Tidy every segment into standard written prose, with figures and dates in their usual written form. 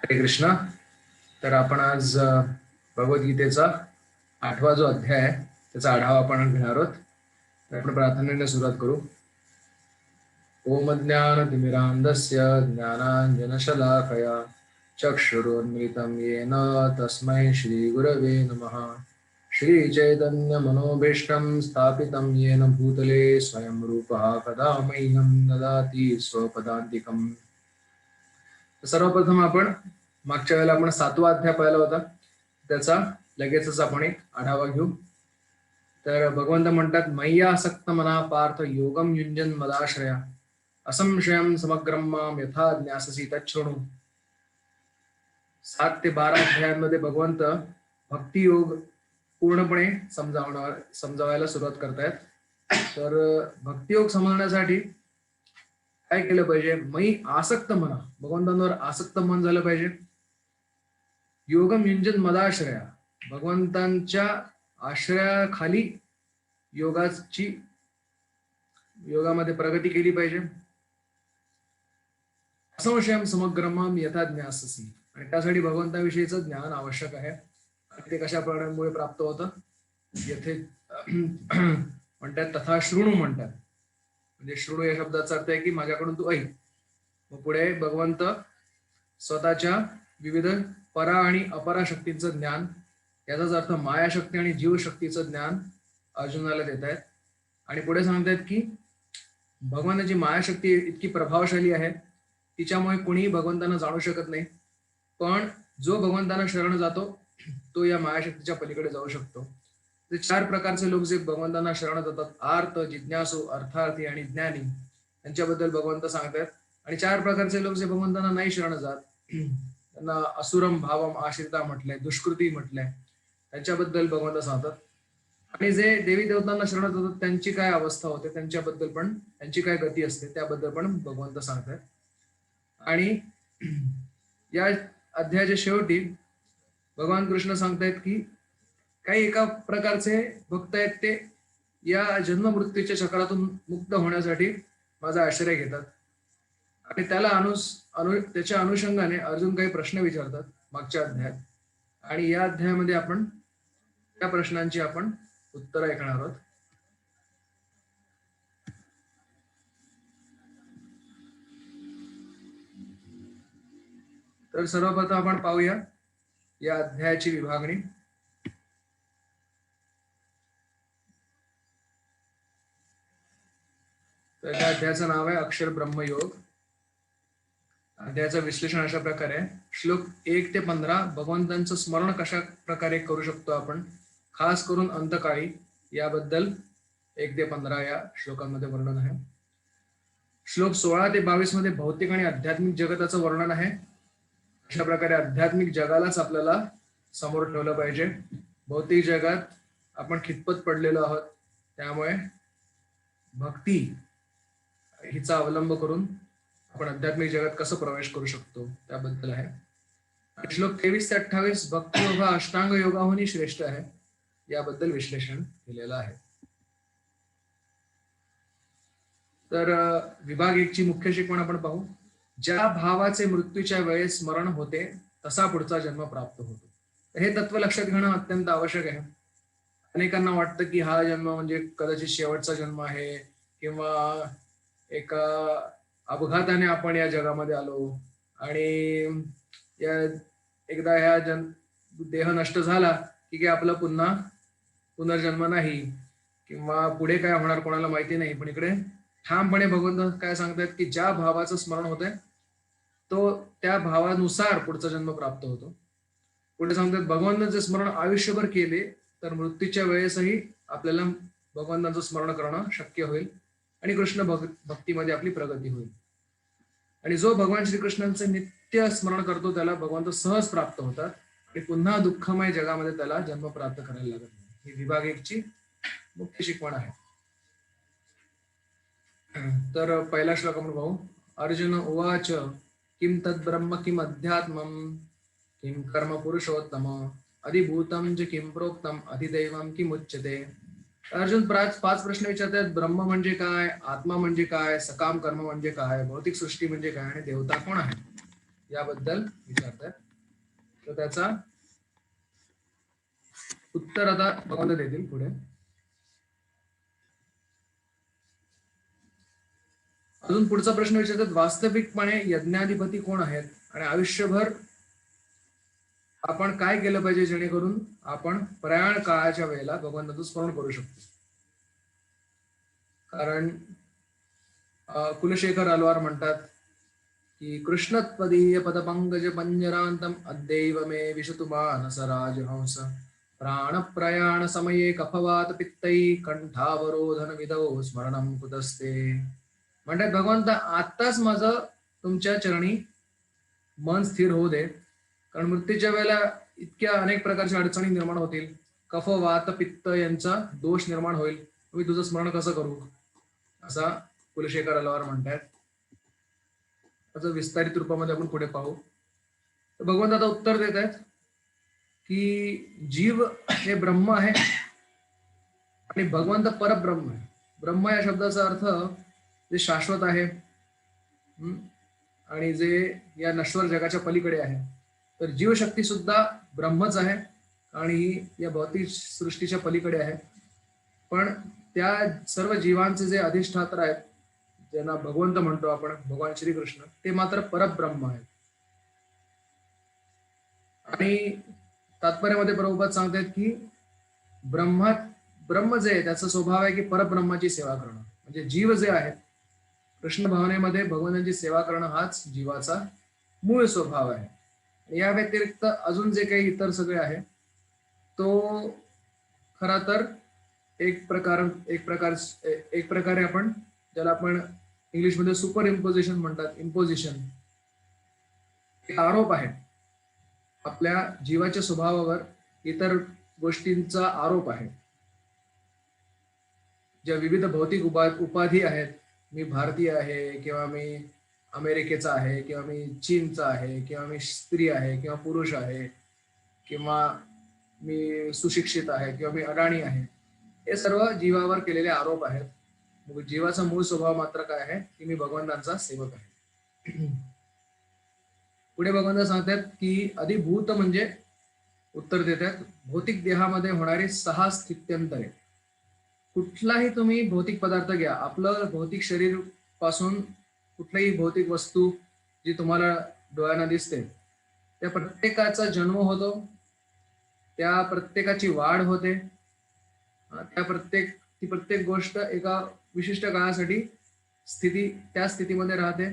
हरे कृष्ण. तर आपण आज भगवद्गीतेचा 8वा जो अध्याय आहे त्याचा आढावा आपण घेणार आहोत. तर आपण प्रार्थनेने सुरुवात करू. ओम ज्ञानतिमिरान्धस्य ज्ञानाञ्जनशलाकया चक्षुरुन्मिलितं येन तस्मै श्रीगुरवे नमः. श्रीचैतन्यमनोभीष्टं स्थापितं येन भूतले स्वयं रूपः कदा मह्यं ददाति स्वपदान्तिकम्. सर्वप्रथम आपण मागच्या वेळेला आपण 7वा अध्याय पाहिला होता, त्याचा लगेचच आपण एक आढावा घेऊ. तर भगवंत म्हणतात, मय्यासक्त मना पार्थ योगम युंजन मदाश्रया असंशयम समग्रम माम यथा ज्ञाससी तच्छृणु. 7 ते 12 अध्यायांमध्ये भगवंत भक्तियोग पूर्णपणे समजावायला सुरुवात करतायत. तर भक्तियोग समजण्यासाठी काय केलं पाहिजे? मयी आसक्त मना, भगवंतांवर आसक्त मन झालं पाहिजे. योगम युंजन मदाश्रया, भगवंतांच्या आश्रयाखाली योगामध्ये प्रगती केली पाहिजे. असंशयम समग्रम यथा ज्ञाससी, आणि त्यासाठी भगवंताविषयीचं ज्ञान आवश्यक आहे. ते कशा प्रकारामुळे प्राप्त होतं? येथे म्हणतात तथा शृणू म्हणतात. म्हणजे शृणू या शब्दाचा अर्थ आहे की माझ्याकडून तू ऐक. मग पुढे भगवंत स्वतःच्या विविध परा आणि अपरा शक्तींचं ज्ञान, याचाच अर्थ मायाशक्ती आणि जीवशक्तीचं ज्ञान अर्जुनाला देत आहेत. आणि पुढे सांगतायत की भगवानाची मायाशक्ती इतकी प्रभावशाली आहे, तिच्यामुळे कोणीही भगवंतांना जाणू शकत नाही. पण जो भगवंतांना शरण जातो तो या मायाशक्तीच्या पलीकडे जाऊ शकतो. ते 4 प्रकारचे लोक जे भगवंतांना शरण जातात, आर्त, जिज्ञासू, अर्थार्थी आणि ज्ञानी, यांच्याबद्दल भगवंत सांगतात. आणि 4 प्रकारचे लोक जे भगवंतांना नाही शरण जात, त्यांना असुरम भावम आश्रिता म्हटलंय, दुष्कृती म्हटलंय, त्यांच्याबद्दल भगवंत सांगतात. आणि जे देवी देवतांना शरण जातात त्यांची काय अवस्था होते, त्यांच्याबद्दल पण, त्यांची काय गती असते, त्याबद्दल पण भगवंत सांगतात. आणि या अध्यायाच्या शेवटी भगवान कृष्ण सांगतायत की काही एका प्रकारचे भक्त आहेत, ते या जन्म मृत्यूच्या चक्रातून मुक्त होण्यासाठी माझा आश्रय घेतात. आणि त्याच्या अनुषंगाने अर्जुन काही प्रश्न विचारतात मागच्या अध्यायात. आणि या अध्यायामध्ये आपण त्या प्रश्नांची आपण उत्तर ऐकणार आहोत. तर सर्वप्रथम आपण पाहूया या अध्यायाची विभागणी. तर या अध्यायाचं नाव आहे अक्षर ब्रह्मयोग. अध्यायाचं विश्लेषण अशा प्रकारे आहे. श्लोक 1 ते 15 भगवंतांचं स्मरण कशा प्रकारे करू शकतो आपण, खास करून अंतकाळी, याबद्दल 1 ते 15 या श्लोकांमध्ये वर्णन आहे. श्लोक 16 ते 22 मध्ये भौतिक आणि आध्यात्मिक जगताचं वर्णन आहे. अशा प्रकारे आध्यात्मिक जगालाच आपल्याला समोर ठेवलं पाहिजे. भौतिक जगात आपण खितपत पडलेलो आहोत, त्यामुळे भक्ती हिचा अवलंब करून आपण आध्यात्मिक जगात कसं प्रवेश करू शकतो त्याबद्दल आहे. श्लोक 23 ते 28 भक्ती योग हा अष्टांग योगाहूनही श्रेष्ठ आहे, याबद्दल विश्लेषण केलेलं आहे. तर विभाग 1 ची मुख्य शिकवण आपण पाहू. ज्या भावाचे मृत्यूच्या वेळेस स्मरण होते तसा पुढचा जन्म प्राप्त होतो. हे तत्व लक्षात घेणं अत्यंत आवश्यक आहे. अनेकांना वाटतं की हा जन्म म्हणजे कदाचित शेवटचा जन्म आहे, किंवा एका अपघाताने आपण या जगामध्ये आलो आणि या एकदा ह्या देह नष्ट झाला की आपला पुन्हा पुनर्जन्म नाही, किंवा पुढे काय होणार कोणाला माहिती नाही. पण इकडे ठामपणे भगवंत काय सांगतात की ज्या भावाचं स्मरण होतंय तो त्या भावानुसार पुढचा जन्म प्राप्त होतो. पुढे सांगतात भगवंतांचे स्मरण आयुष्यभर केले तर मृत्यूच्या वेळेसही आपल्याला भगवंतांचं स्मरण करणं शक्य होईल आणि कृष्ण भक्तीमध्ये आपली प्रगती होईल. आणि जो भगवान श्रीकृष्णांचे नित्य स्मरण करतो त्याला भगवंत सहज प्राप्त होतात आणि पुन्हा दुःखमय जगामध्ये त्याला जन्म प्राप्त करायला लागत नाही. ही विभाग 1 ची मुख्य शिकवण आहे. तर पहिला श्लोक आपण पाहू. अर्जुन उवाच किम तद्ब्रह्म किम अध्यात्मम किम कर्म पुरुषोत्तम अधिभूतम च किम प्रोक्तम अधिदैवम किम उच्यते. अर्जुन पाच प्रश्न विचारतात. ब्रह्म म्हणजे काय, आत्मा म्हणजे काय, सकाम कर्म म्हणजे काय, भौतिक सृष्टी म्हणजे काय आणि देवता कोण आहे याबद्दल विचारतात. तर त्याचा उत्तर आता भगवंत देतील पुढे. अजून पुढचा प्रश्न विचारतात. वास्तविकपणे यज्ञाधिपती कोण आहेत आणि आयुष्यभर आपण काय केलं पाहिजे जेणेकरून आपण प्रयाण काळाच्या वेळेला भगवंताचं स्मरण करू शकतो. कारण कुलशेखर अलवार म्हणतात की कृष्णत्वदीय पदपंकज पंजरांतम अद्दैव मे विशतु मानस राजहंस प्राण प्रयाण समये कफवात पित्तै कंठावरोधन विदौ स्मरणम कुतस्ते. म्हणतात भगवंत आत्ताच माझं तुमच्या चरणी मन स्थिर होऊ दे, कारण मृत्यूच्या वेळेला इतक्या अनेक प्रकारच्या अडचणी निर्माण होतील, कफ वात पित्त यांचा दोष निर्माण होईल, मी तुझं स्मरण कसं करू, असा कुलशेखर अलवार म्हणतात. त्याचं विस्तारित रूपामध्ये आपण पुढे पाहू. तर भगवंत आता उत्तर देत आहेत की जीव हे ब्रह्म आहे आणि भगवंत परब्रह्म आहे. ब्रह्म या शब्दाचा अर्थ जे शाश्वत आहे आणि जे या नश्वर जगाच्या पलीकडे आहे. तर जीवशक्ती सुद्धा ब्रह्मच आहे आणि या भौतिक सृष्टीच्या पलीकडे आहे. पण त्या सर्व जीवांचे जे अधिष्ठात्र आहेत, ज्यांना भगवंत म्हणतो आपण, भगवान श्रीकृष्ण, ते मात्र परब्रह्म आहेत. आणि तात्पर्यामध्ये प्रभुपाद सांगतात की ब्रह्म जे आहे त्याचा स्वभाव आहे की परब्रह्माची सेवा करणं. म्हणजे जीव जे आहेत कृष्ण भावनेमध्ये भगवंतांची सेवा करणं हाच जीवाचा मूळ स्वभाव आहे. या व्यतिरिक्त अजून जे काही इतर सगळे आहे तो खरा तर एक प्रकारे आपण ज्याला आपण इंग्लिशमध्ये सुपर इम्पोजिशन म्हणतात, इम्पोजिशन, एक आरोप आहे आपल्या जीवाच्या स्वभावावर, इतर गोष्टींचा आरोप आहे. ज्या विविध भौतिक उपाधी आहेत, मी भारतीय आहे किंवा मी अमेरिकेचा आहे किंवा मी चीनचा आहे किंवा मी स्त्री आहे किंवा पुरुष आहे किंवा मी सुशिक्षित आहे किंवा मी अडाणी आहे, हे सर्व जीवावर केलेले आरोप आहेत. मग जीवाचा मूळ स्वभाव मात्र काय आहे की मी भगवंतांचा सेवक आहे. पुढे भगवंत सांगतात की अधिभूत म्हणजे, उत्तर देतात, भौतिक देहामध्ये होणारी 6 स्थित्यंतरे. कुठलाही तुम्ही भौतिक पदार्थ घ्या, आपलं भौतिक शरीर पासून कुठलीही भौतिक वस्तू जी तुम्हाला डोळ्यांना दिसते, त्या प्रत्येकाचा जन्म होतो, त्या प्रत्येकाची वाढ होते, ती प्रत्येक गोष्ट एका विशिष्ट काळासाठी त्या स्थितीमध्ये राहते.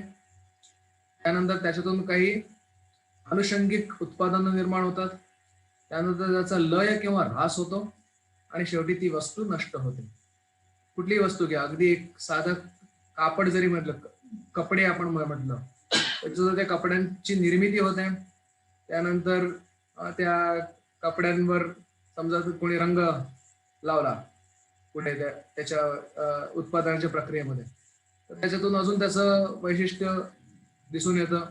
त्यानंतर त्याच्यातून काही अनुषंगिक उत्पादनं निर्माण होतात, त्यानंतर त्याचा लय किंवा ऱ्हास होतो आणि शेवटी ती वस्तू नष्ट होते. कुठलीही वस्तू घ्या, अगदी एक साधं कापड जरी म्हटलं, कपडे आपण म्हटलं, त्याचं त्या कपड्यांची निर्मिती होते, त्यानंतर त्या कपड्यांवर समजा कोणी रंग लावला पुढे त्याच्या उत्पादनाच्या प्रक्रियेमध्ये, तर त्याच्यातून अजून त्याचं वैशिष्ट्य दिसून येतं.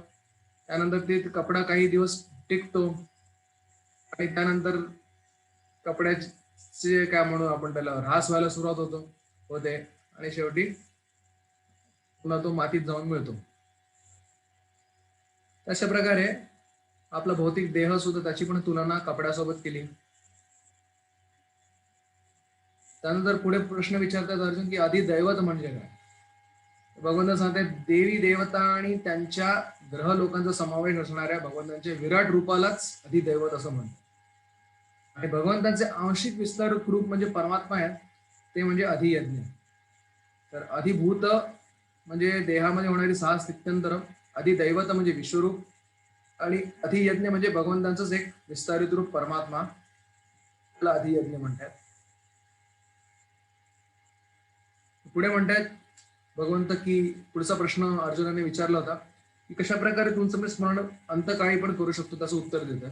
त्यानंतर ते कपडा काही दिवस टिकतो आणि त्यानंतर कपड्याचे काय म्हणू आपण त्याला, ऱ्हास व्हायला सुरुवात होते आणि शेवटी पुन्हा तो मातीत जाऊन मिळतो. अशा प्रकारे आपला भौतिक देह सुद्धा, त्याची पण तुलना कपड्यासोबत केली. त्यानंतर पुढे प्रश्न विचारतात अर्जुन की अधिदैवत म्हणजे काय. भगवंत सांगतात देवी देवता आणि त्यांच्या ग्रह लोकांचा समावेश असणाऱ्या भगवंतांच्या विराट रूपालाच अधिदैवत असं म्हणतात. आणि भगवंतांचे आंशिक विस्तारित रूप म्हणजे परमात्मा आहेत, ते म्हणजे अधियज्ञ. तर अधिभूत म्हणजे देहामध्ये होणारी 6 स्थित्यंतर, अधिदैवत म्हणजे विश्वरूप आणि अधियज्ञ म्हणजे भगवंतांचंच एक विस्तारित रूप परमात्मा, त्याला अधियज्ञ म्हणतात. पुढे म्हणतात भगवंत की, पुढचा प्रश्न अर्जुनाने विचारला होता की कशा प्रकारे तुमचं मी स्मरण अंतकाळी पण करू शकतो, त्याचं उत्तर देतात.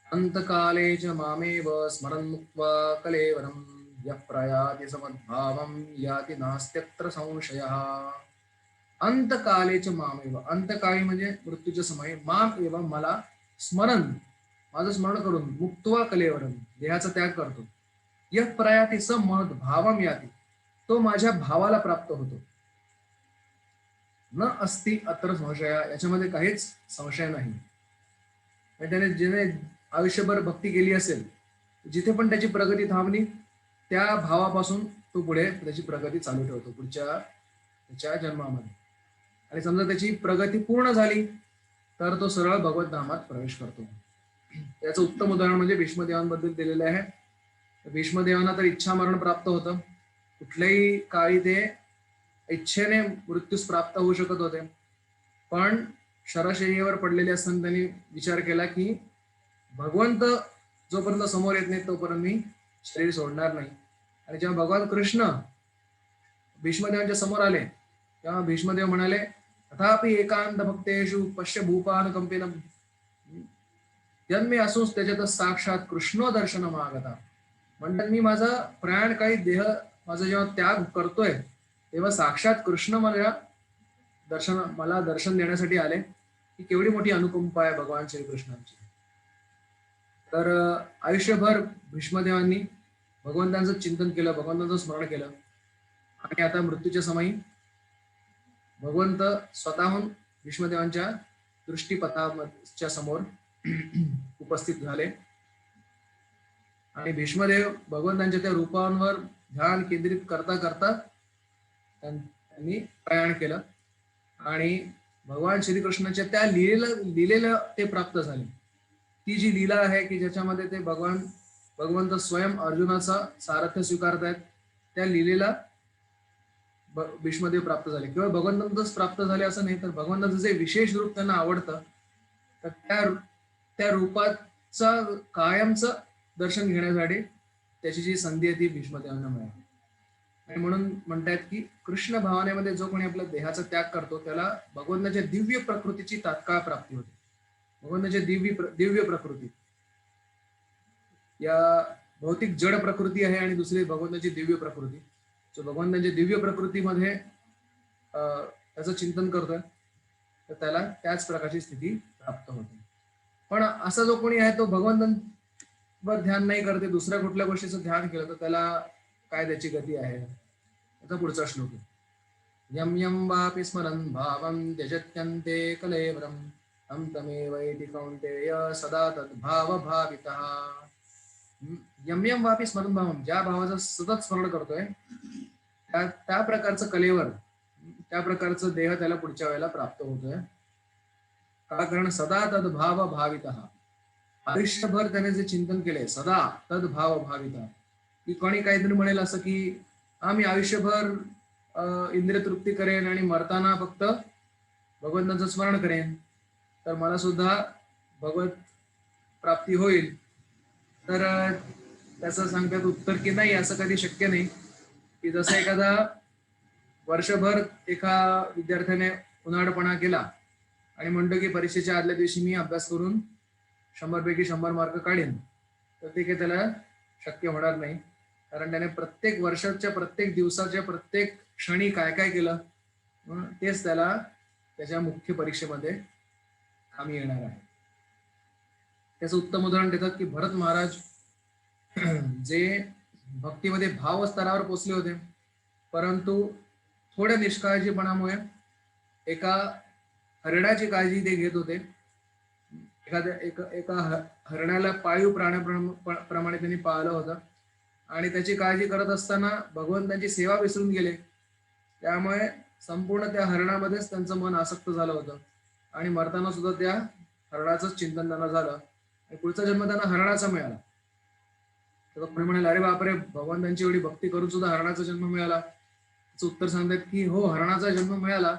अंतकाले च मामेव स्मरन् मुक्त्वा कलेवरं यः प्रयाति समद्भावं याति नास्त्यत्र संशयः. अंतकाले च मामेव, अंतकाळी म्हणजे मृत्यूच्या समयी, माम एव मला, स्मरण माझं स्मरण करून, मुक्त्वा कलेवरं देहाचा त्याग करतो, यः प्रयाति स महद भावम याति, तो माझ्या भावाला प्राप्त होतो. न अस्ति अत्र संशया, याच्यामध्ये काहीच संशय नाही. त्याने जिने आयुष्यभर भक्ती केली असेल, जिथे पण त्याची प्रगती थांबली त्या भावापासून तो पुढे त्याची प्रगती चालू ठेवतो पुढच्या त्याच्या जन्मामध्ये. आणि समजा त्याची प्रगती पूर्ण झाली तर तो सरळ भगवत धामात प्रवेश करतो. त्याचं उत्तम उदाहरण म्हणजे भीष्मदेवांबद्दल दिलेलं आहे. भीष्मदेवांना तर इच्छा मरण प्राप्त होतं. कुठल्याही काळी ते इच्छेने मृत्यूस प्राप्त होऊ शकत होते, पण शरशय्येवर पडलेले असताना त्यांनी विचार केला की भगवंत जोपर्यंत समोर येत नाही तोपर्यंत मी शरीर सोडणार नाही. आणि जेव्हा भगवान कृष्ण भीष्मदेवांच्या समोर आले तेव्हा भीष्मदेव म्हणाले, तथापि एकांत भक्तेषु पश्य भूपान कंपिनम, जन्मे असून त्याच्यात साक्षात कृष्ण दर्शन मागता. म्हणतात मी माझा प्रयाण काही देह माझा जेव्हा त्याग करतोय तेव्हा साक्षात कृष्ण मला दर्शन देण्यासाठी आले. ही केवढी मोठी अनुकंपा आहे भगवान श्रीकृष्णांची. तर आयुष्यभर भीष्मदेवांनी भगवंतांचं चिंतन केलं, भगवंतांचं स्मरण केलं. आणि आता मृत्यूच्या समयी भगवंत स्वतःहून भीष्मदेवांच्या दृष्टीपथाच्या समोर उपस्थित झाले. आणि भीष्मदेव भगवंतांच्या त्या रूपांवर ध्यान केंद्रित करता करता त्यांनी प्रयाण केलं आणि भगवान श्रीकृष्णाच्या त्या लीलेला ते प्राप्त झाले. ती जी लीला आहे की ज्याच्यामध्ये ते भगवंत स्वयं अर्जुनाचा सारथ्य स्वीकारतायत, त्या लीलेला भीष्मदेव प्राप्त झाले. केवळ भगवंतांच प्राप्त झाले असं नाही, तर भगवंताचं जे विशेष रूप त्यांना आवडतं तर त्या रूपाचा कायमचं दर्शन घेण्यासाठी त्याची जी संधी आहे ती भीष्मदेवांना मिळाली. आणि म्हणून म्हणतात की कृष्ण भावनेमध्ये जो कोणी आपल्या देहाचा त्याग करतो त्याला भगवंताच्या दिव्य प्रकृतीची तात्काळ प्राप्ती होते. भगवंताच्या दिव्य प्रकृती, या भौतिक जड प्रकृती आहे आणि दुसरी भगवंताची दिव्य प्रकृती. जो भगवंताच्या दिव्य प्रकृतीमध्ये त्याचं चिंतन करतोय तर त्याला त्याच प्रकारची स्थिती प्राप्त होते. पण असा जो कोणी आहे तो भगवंतांवर ध्यान नाही करते, दुसऱ्या कुठल्या गोष्टीचं ध्यान केलं तर त्याला काय त्याची गती आहे. आता पुढचा श्लोक आहे, यम यम वापि स्मरन् भावं त्यजत्यन्ते कलेवरं तं तमेवैति कौन्तेय सदा तद्भाव भावितः. यम यम वापि स्मरन् भावं, ज्या भावाचं सतत स्मरण करतोय त्या प्रकारचं कलेवर, त्या प्रकारचं देह त्याला पुढच्या वेळेला प्राप्त होतोय. का? कारण सदा तद्भाव भावितः, आयुष्यभर त्याने जे चिंतन केले सदा तद्भाव भावितः. की कोणी काहीतरी म्हणेल असं की मी आयुष्यभर इंद्रिय तृप्ती करेन आणि मरताना फक्त भगवंताचं स्मरण करेन तर मला सुद्धा भगवत प्राप्ती होईल. तर त्याचं सांगतात उत्तर की नाही, असं कधी शक्य नाही. की जसं एखादा वर्षभर एका विद्यार्थ्याने उन्हाळपणा केला आणि म्हणतो की परीक्षेच्या आदल्या दिवशी मी अभ्यास करून 100 पैकी 100 मार्क काढेन, तर ते काही त्याला शक्य होणार नाही. कारण त्याने प्रत्येक वर्षाच्या प्रत्येक दिवसाच्या प्रत्येक क्षणी काय काय केलं तेच त्याला त्याच्या मुख्य परीक्षेमध्ये कामी येणार आहे. त्याचं उत्तम उदाहरण देतात की भरत महाराज जे भक्तीमध्ये भाव स्तरावर पोचले होते, परंतु थोड्या निष्काळजीपणामुळे एका हरणाची काळजी ते घेत होते. एका हरणाला पाळीव प्राण्याप्रमाणे त्यांनी पाळलं होतं आणि त्याची काळजी करत असताना भगवंतांची सेवा विसरून गेले. त्यामुळे संपूर्ण त्या हरणामध्येच त्यांचं मन आसक्त झालं होतं आणि मरताना सुद्धा त्या हरणाचंच चिंतन त्यांना झालं आणि पुढचा जन्म त्यांना हरणाचा मिळाला. तर कोणी म्हणाले, अरे बापरे, भगवंतांची एवढी भक्ती करून सुद्धा हरणाचा जन्म मिळाला. त्याचं उत्तर सांगतात की हो, हरणाचा जन्म मिळाला,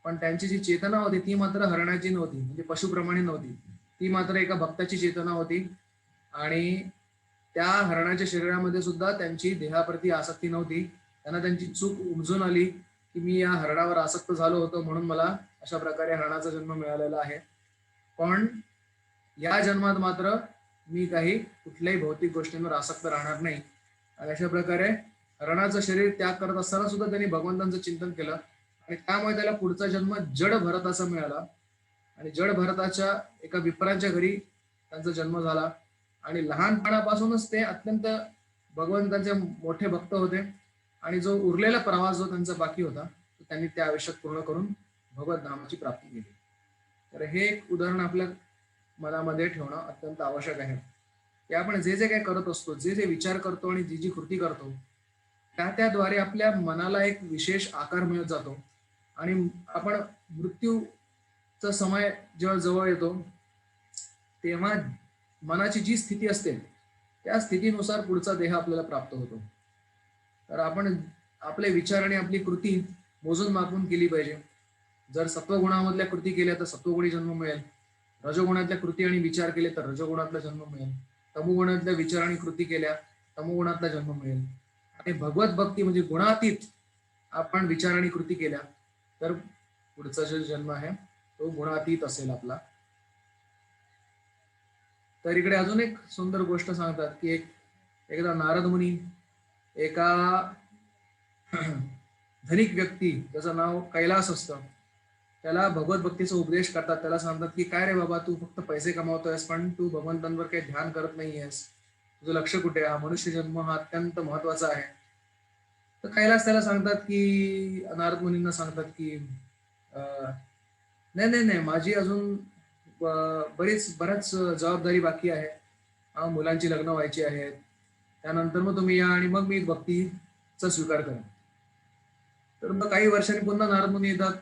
पण त्यांची जी चेतना होती ती मात्र हरणाची नव्हती, म्हणजे पशुप्रमाणे नव्हती. ती मात्र एका भक्ताची चेतना होती आणि त्या हरणाच्या शरीरामध्ये सुद्धा त्यांची देहाप्रती आसक्ती नव्हती. त्यांना त्यांची चूक उमजून आली की मी या हरणावर आसक्त झालो होतो म्हणून मला अशा प्रकारे हरणाचा जन्म मिळालेला आहे. पण या जन्मात मात्र मी काही कुठल्याही भौतिक गोष्टींवर आसक्त राहणार नाही. आणि अशा प्रकारे हरणाचं शरीर त्याग करत असताना सुद्धा त्यांनी भगवंतांचं चिंतन केलं आणि त्यामुळे त्याला पुढचा जन्म जड भरताचा मिळाला. आणि जड भरताच्या एका विप्रांच्या घरी त्यांचा जन्म झाला आणि लहानपणापासूनच ते अत्यंत भगवंतांचे मोठे भक्त होते आणि जो उरलेला प्रवास जो त्यांचा बाकी होता तो त्यांनी त्या आयुष्यात पूर्ण करून भगवत धामाची प्राप्ती केली. तर हे एक उदाहरण आपल्या मनामध्ये ठेवणं अत्यंत आवश्यक आहे की आपण जे जे काही करत असतो, जे जे विचार करतो आणि जी जी कृती करतो त्याद्वारे आपल्या मनाला एक विशेष आकार मिळत जातो आणि आपण मृत्यूचा समय जेव्हा जवळ येतो तेव्हा मनाची जी स्थिती असते त्या स्थितीनुसार पुढचा देह आपल्याला प्राप्त होतो. तर आपण आपले विचार आणि आपली कृती मोजून मापून केली पाहिजे. जर सत्वगुणामधल्या कृती केल्या तर सत्वगुणी जन्म मिळेल, रजोगुणातल्या कृती आणि विचार केले तर रजोगुणातला जन्म मिळेल, तमोगुणातल्या विचार आणि कृती केल्या तमोगुणातला जन्म मिळेल आणि भगवत भक्ती म्हणजे गुणातीत आपण विचार आणि कृती केल्या तर पुढचा जो जन्म आहे तो गुणातीत असेल आपला. तर इकडे अजून एक सुंदर गोष्ट सांगतात की एकदा नारद मुनी एका धनिक व्यक्ती त्याचं नाव कैलास असतं त्याला भगवत भक्तीचा उपदेश करतात. त्याला सांगतात की काय रे बाबा, तू फक्त पैसे कमावतोयस पण तू भगवंतांवर काही ध्यान करत नाहीयेस, तुझं लक्ष कुठे? हा मनुष्य जन्म हा अत्यंत महत्वाचा आहे. तर कैलास त्याला सांगतात की नारद मुनींना सांगतात की नाही नाही नाही, माझी अजून बऱ्याच जबाबदारी बाकी आहे. मुलांची लग्न व्हायची आहेत, त्यानंतर मग तुम्ही या आणि मग मी भक्तीचा स्वीकार करेन. तर मग काही वर्षांनी पुन्हा नारद मुनी येतात.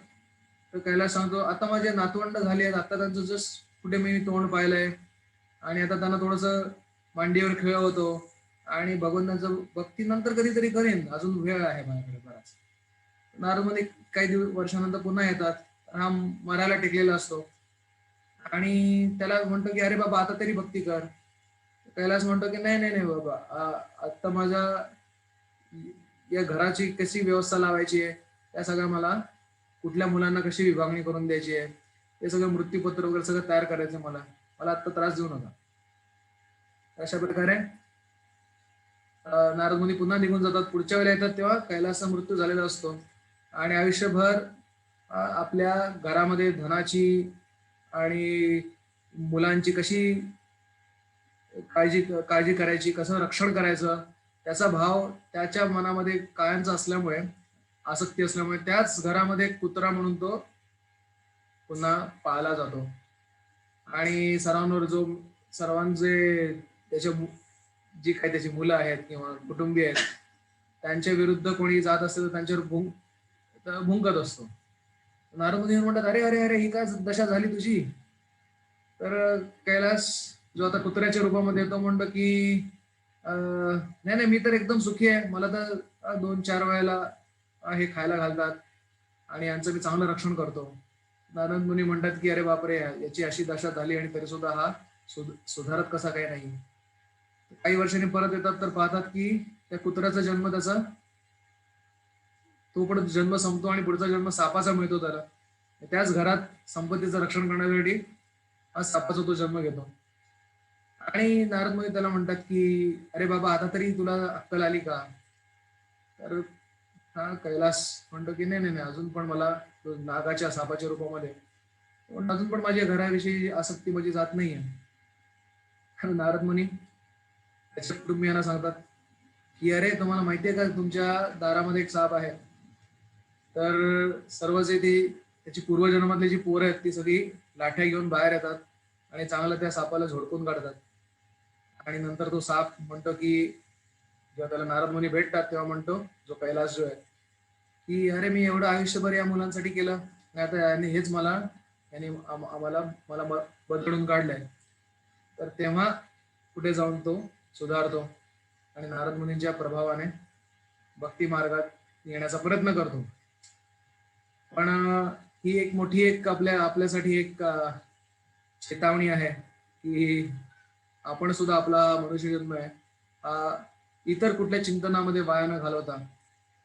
तर कैलास सांगतो आता माझे नातवंड झाले आहेत, आता त्यांचं जस्ट कुठे मी तोंड पाहिलंय आणि आता त्यांना थोडस मांडीवर खेळ होतो आणि भगवंतांचं भक्ती नंतर कधीतरी करेन, अजून वेळ आहे माझ्याकडे बराच. नारद मुनी काही वर्षानंतर पुन्हा येतात. हा मरायला टेकलेला असतो आणि त्याला म्हणतो की अरे बाबा आता तरी भक्ती कर. कैलास म्हणतो की नाही नाही नाही बाबा, आता माझ्या या घराची कशी व्यवस्था लावायची आहे, त्या सगळ्या मला कुठल्या मुलांना कशी विभागणी करून द्यायची आहे, हे सगळं मृत्यूपत्र वगैरे सगळं तयार करायचं, मला मला आता त्रास देऊ नका. अशा प्रकारे नारद मुनी पुन्हा निघून जातात. पुढच्या वेळेला येतात तेव्हा कैलासचा मृत्यू झालेला असतो आणि आयुष्यभर आपल्या घरामध्ये धनाची आणि मुलांची कशी काळजी काळजी करायची, कसं रक्षण करायचं त्याचा भाव त्याच्या मनामध्ये कायमचा असल्यामुळे, आसक्ती असल्यामुळे त्याच घरामध्ये कुत्रा म्हणून तो पुन्हा पाळला जातो आणि सर्वांचे त्याच्या जी काही त्याची मुलं आहेत किंवा कुटुंबीय आहेत त्यांच्या विरुद्ध कोणी जात असेल तर त्यांच्यावर भुंकत असतो. नारद मुनी म्हणतात अरे अरे अरे ही काय दशा झाली तुझी? तर कैलास जो आता कुत्र्याच्या रूपामध्ये येतो म्हणतो की नाही नाही, मी तर एकदम सुखी आहे, मला तर 2-4 वेळेला हे खायला घालतात आणि यांचं मी चांगलं रक्षण करतो. नारद मुनी म्हणतात की अरे बापरे, याची अशी दशा झाली आणि तरी सुद्धा हा सुधारत कसा काही नाही. काही वर्षांनी परत येतात तर पाहतात की त्या कुत्र्याचा जन्म तो पण जन्म संपतो आणि पुढचा जन्म सापाचा मिळतो त्याला. त्याच घरात संपत्तीचं रक्षण करण्यासाठी हा सापाचा तो जन्म घेतो आणि नारद मुनी त्याला म्हणतात की अरे बाबा आता तरी तुला अक्कल आली का? तर हा कैलास म्हणतो की नाही नाही नाही, अजून पण मला नागाच्या सापाच्या रूपामध्ये अजून पण माझ्या घराविषयी आसक्ती माझी जात नाहीये. नारद मुनी त्याच्या कुटुंबियांना सांगतात की अरे तुम्हाला माहितीये का तुमच्या दारामध्ये एक साप आहे. तर सर्व जे ती त्याची पूर्वजन्मातली जी पोरं आहेत ती सगळी लाठ्या घेऊन बाहेर येतात आणि चांगलं त्या सापाला झोडपून काढतात आणि नंतर तो साप म्हणतो की जेव्हा त्याला नारद मुनी भेटतात तेव्हा म्हणतो जो कैलास जो आहे की अरे मी एवढं आयुष्यभर या मुलांसाठी केलं आणि आता यांनी हेच आम्हाला मला बदलून काढलंय. तर तेव्हा कुठे जाऊन तो सुधारतो आणि नारद मुनींच्या प्रभावाने भक्ती मार्गात येण्याचा प्रयत्न करतो. पण ही एक मोठी आपल्यासाठी एक चेतावणी आहे की आपण सुद्धा आपला मनुष्य जन्म आहे इतर कुठल्या चिंतनामध्ये वाया न घालवता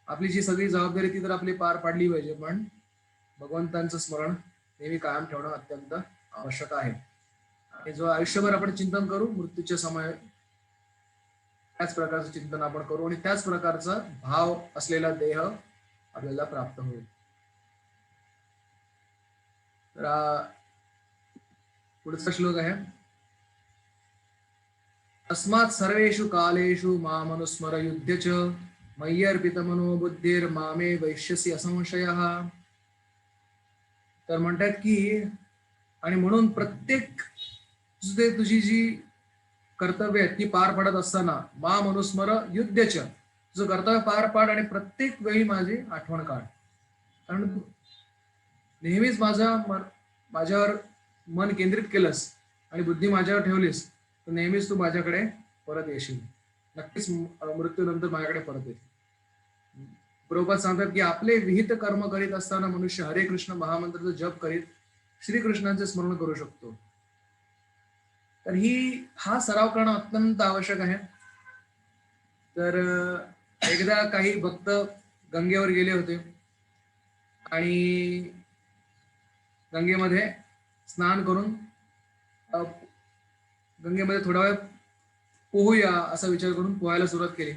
आपली जी सगळी जबाबदारी ती तर आपली पार पाडली पाहिजे, पण भगवंतांचं स्मरण नेहमी कायम ठेवणं अत्यंत आवश्यक आहे. आणि जो आयुष्यभर आपण चिंतन करू मृत्यूच्या समय त्याच प्रकारचं चिंतन आपण करू आणि त्याच प्रकारचा भाव असलेला देह आपल्याला प्राप्त होईल. तर पुढचा श्लोक आहे तस्मात् सर्वेषु कालेषु मामनुस्मर युध्य च मय्यर्पितमनो बुद्धिर्मामे वैश्यसी असंशयः. तर म्हणतात की आणि म्हणून प्रत्येक तुझी जी कर्तव्य आहेत ती पार पडत असताना मा मनुस्मर युद्धच, तुझं कर्तव्य पार पाड आणि प्रत्येक वेळी माझी आठवण काढ. कारण नेहमीच माझ्यावर मन केंद्रित केलंस आणि बुद्धी माझ्यावर ठेवलीस तर नेहमीच तू माझ्याकडे परत येशील. नक्कीच मृत्यूनंतर माझ्याकडे परत येशील. प्रभुपाद सांगतात की आपले विहित कर्म करीत असताना मनुष्य हरे कृष्ण महामंत्राचा जप करीत श्रीकृष्णांचे स्मरण करू शकतो. तर हा सराव करणं अत्यंत आवश्यक आहे. तर एकदा काही भक्त गंगेवर गेले होते आणि गंगेमध्ये स्नान करून गंगेमध्ये थोडा वेळ पोहूया असा विचार करून पोहायला सुरुवात केली.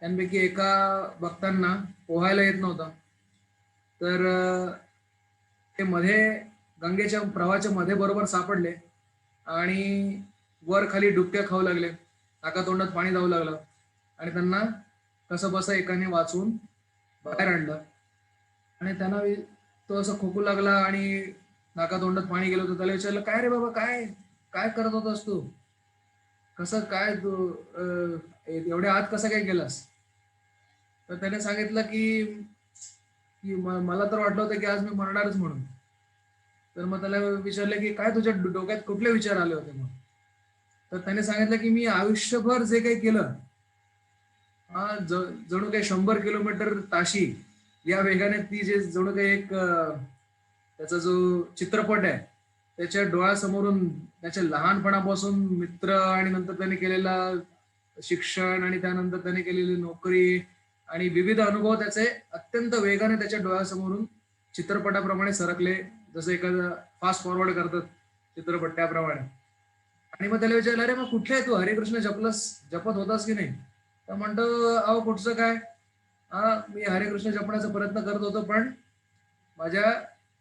त्यांपैकी एका भक्तांना पोहायला येत नव्हतं. तर ते मध्ये गंगेच्या प्रवाहाच्या मध्ये बरोबर सापडले आणि वर खाली डुबक्या खाऊ लागले. नाकातोंडात पाणी जाऊ लागलं आणि त्यांना कसं बसं एकाने वाचवून बाहेर आणलं. आणि त्यांना तो असं खोकू लागला आणि नाकातोंडात पाणी गेलं होतं. त्याला विचारलं, काय रे बाबा, काय काय करत होतास तू, कसं काय तू एवढ्या आत कसा काय गेलास. तर त्याने सांगितलं की मला तर वाटलं होतं की आज मी मरणारच म्हणून. तर मग त्याला विचारलं की काय तुझ्या डोक्यात कुठले विचार आले होते मग. तर त्याने सांगितलं की मी आयुष्यभर जे काही केलं जणू काही 100 किलोमीटर ताशी या वेगाने ती जे जणू काही एक त्याचा जो चित्रपट आहे त्याच्या डोळ्यासमोरून त्याच्या लहानपणापासून मित्र आणि नंतर त्याने केलेला शिक्षण आणि त्यानंतर त्याने केलेली नोकरी आणि विविध अनुभव त्याचे अत्यंत वेगाने त्याच्या डोळ्यासमोरून चित्रपटाप्रमाणे सरकले, जसं एखादं फास्ट फॉरवर्ड करतात चित्रपट त्याप्रमाणे. आणि मग त्याला विचारलं, अरे मग कुठे आहे तू, हरे कृष्ण जपत होतास की नाही. तर म्हणतो, अहो कुठचं काय, मी हरे कृष्ण जपण्याचा प्रयत्न करत होतो, पण माझ्या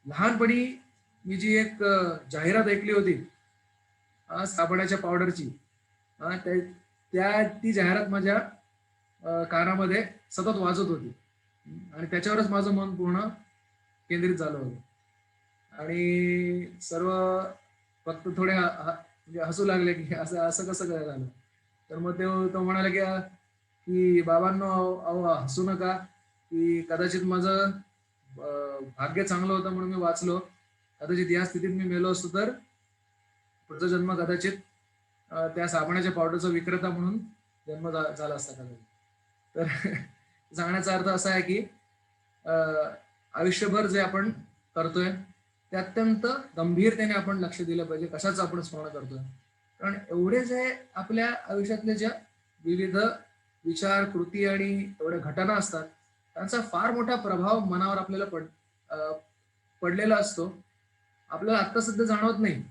लहानपणी मी जी एक जाहिरात ऐकली होती साबणाच्या पावडरची, ती जाहिरात माझ्या कानामध्ये सतत वाजत होती आणि त्याच्यावरच माझं मन पूर्ण केंद्रित झालं होतं. आणि सर्व फक्त थोडे म्हणजे हसू लागले की असं कसं काय झालं. तर मग तो म्हणाला की बाबांनो, अहो हसू नका, की कदाचित माझं भाग्य चांगलं होतं म्हणून मी वाचलो. कदाचित या स्थितीत मी मेलो असतो तर पुढचा जन्म कदाचित त्या साबणाच्या पावडरचा विक्रेता म्हणून जन्म झाला असता कदाचित. तर सांगण्याचा अर्थ असा आहे की आयुष्यभर जे आपण करतोय ते अत्यंत गंभीरतेने आपण लक्ष दिलं पाहिजे, कशाचं आपण स्मरण करतोय. कारण एवढे जे आपल्या आयुष्यातले ज्या विविध विचार, कृती आणि एवढ्या घटना असतात त्यांचा फार मोठा प्रभाव मनावर आपल्याला पडलेला असतो. आपल्याला आत्ता सध्या जाणवत नाही.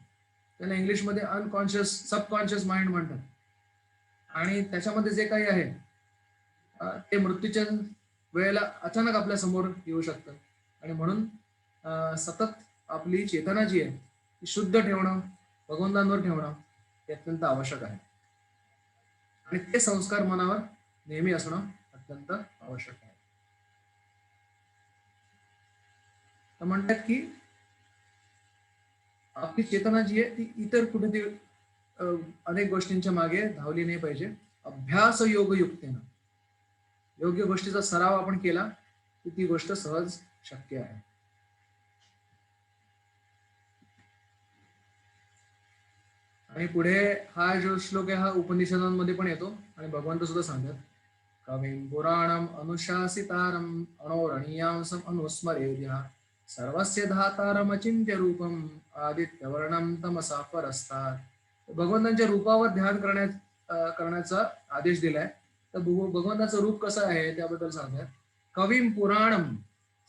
त्याला इंग्लिशमध्ये अनकॉन्शियस, सबकॉन्शियस माइंड म्हणतात. आणि त्याच्यामध्ये जे काही आहे ते मृत्यूच्या वेळेला अचानक आपल्या समोर येऊ शकतं. आणि म्हणून सतत आपली चेतना जी आहे ती शुद्ध ठेवणं, भगवंतांवर ठेवणं हे अत्यंत आवश्यक आहे. आणि ते संस्कार मनावर नेहमी असणं अत्यंत आवश्यक आहे. तर म्हणतात की आपली चेतना जी आहे ती इतर कुठे अनेक गोष्टींच्या मागे धावली नाही पाहिजे. अभ्यास योग युक्तीनं योग्य गोष्टीचा सराव आपण केला की ती गोष्ट सहज शक्य आहे. आणि पुढे हा जो श्लोक आहे हा उपनिषदांमध्ये पण येतो आणि भगवंत सुद्धा सांगतात, कविं पुराणम अनुशासितारम अणोरणीयांसम अनुस्मरेद्या सर्वस्य धातारम अचिंत्य रूपम आदित्यवर्णम तमसा परस्तात्. भगवंतांच्या रूपावर ध्यान करण्याचा आदेश दिलाय. तर भगवंताचं रूप कसं आहे त्याबद्दल सांगतात. कविं पुराणम,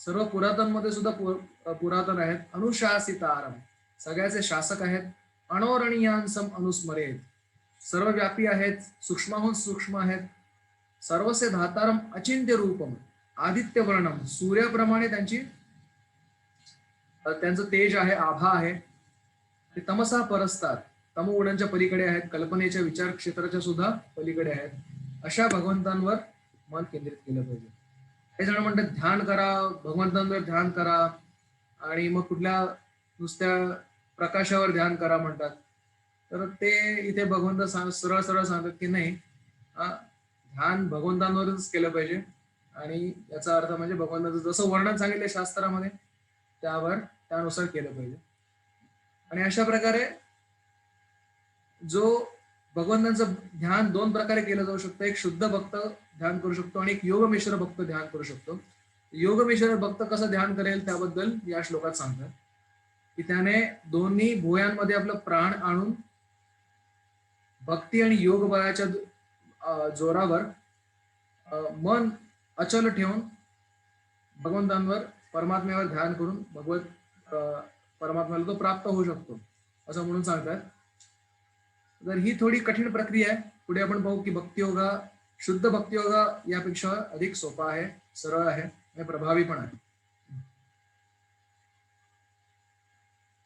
सर्व पुरातनमध्ये सुद्धा पुरातन आहेत. अनुशासितारम, सगळ्याचे शासक आहेत. अणोरणीयांसम अनुस्मरेत, सर्वव्यापी आहेत, सूक्ष्माहून सूक्ष्म आहेत. सर्वस्य धातारम अचिंत्य रूपम आदित्य वर्णम, सूर्याप्रमाणे त्यांचं तेज आहे, आभा आहे. तमसा परस्तात, तमोगुणांच्या पलीकडे आहेत, कल्पनेच्या विचार क्षेत्राच्या सुद्धा पलीकडे आहेत, अशा भगवंतांवर मन केंद्रित केलं पाहिजे. काही जण म्हणतात ध्यान करा, भगवंतांवर ध्यान करा, आणि मग कुठल्या नुसत्या प्रकाशावर ध्यान करा म्हणतात. तर ते इथे भगवंत सरळ सरळ सांगतात की नाही, ध्यान भगवंतांवरच केलं पाहिजे. आणि याचा अर्थ म्हणजे भगवंताचं जसं वर्णन सांगितलं शास्त्रामध्ये त्यानुसार केलं पाहिजे. आणि अशा प्रकारे जो भगवंतांचं ध्यान दोन प्रकारे केलं जाऊ शकतं. एक शुद्ध भक्त ध्यान करू शकतो आणि एक योग मिश्र भक्त ध्यान करू शकतो. योग मिश्र भक्त कसं ध्यान करेल त्याबद्दल या श्लोकात सांगतात की त्याने दोन्ही भुयांमध्ये आपलं प्राण आणून भक्ती आणि योग बळाच्या जोरावर मन अचल ठेवून भगवंतांवर, परमात्म्यावर ध्यान करून परमात्म्याला तो प्राप्त होऊ शकतो असं म्हणून सांगतात. तर ही थोडी कठीण प्रक्रिया आहे. पुढे आपण पाहू की भक्तियोगा, शुद्ध भक्तियोगा यापेक्षा अधिक सोपा आहे, सरळ आहे आणि प्रभावी पण आहे.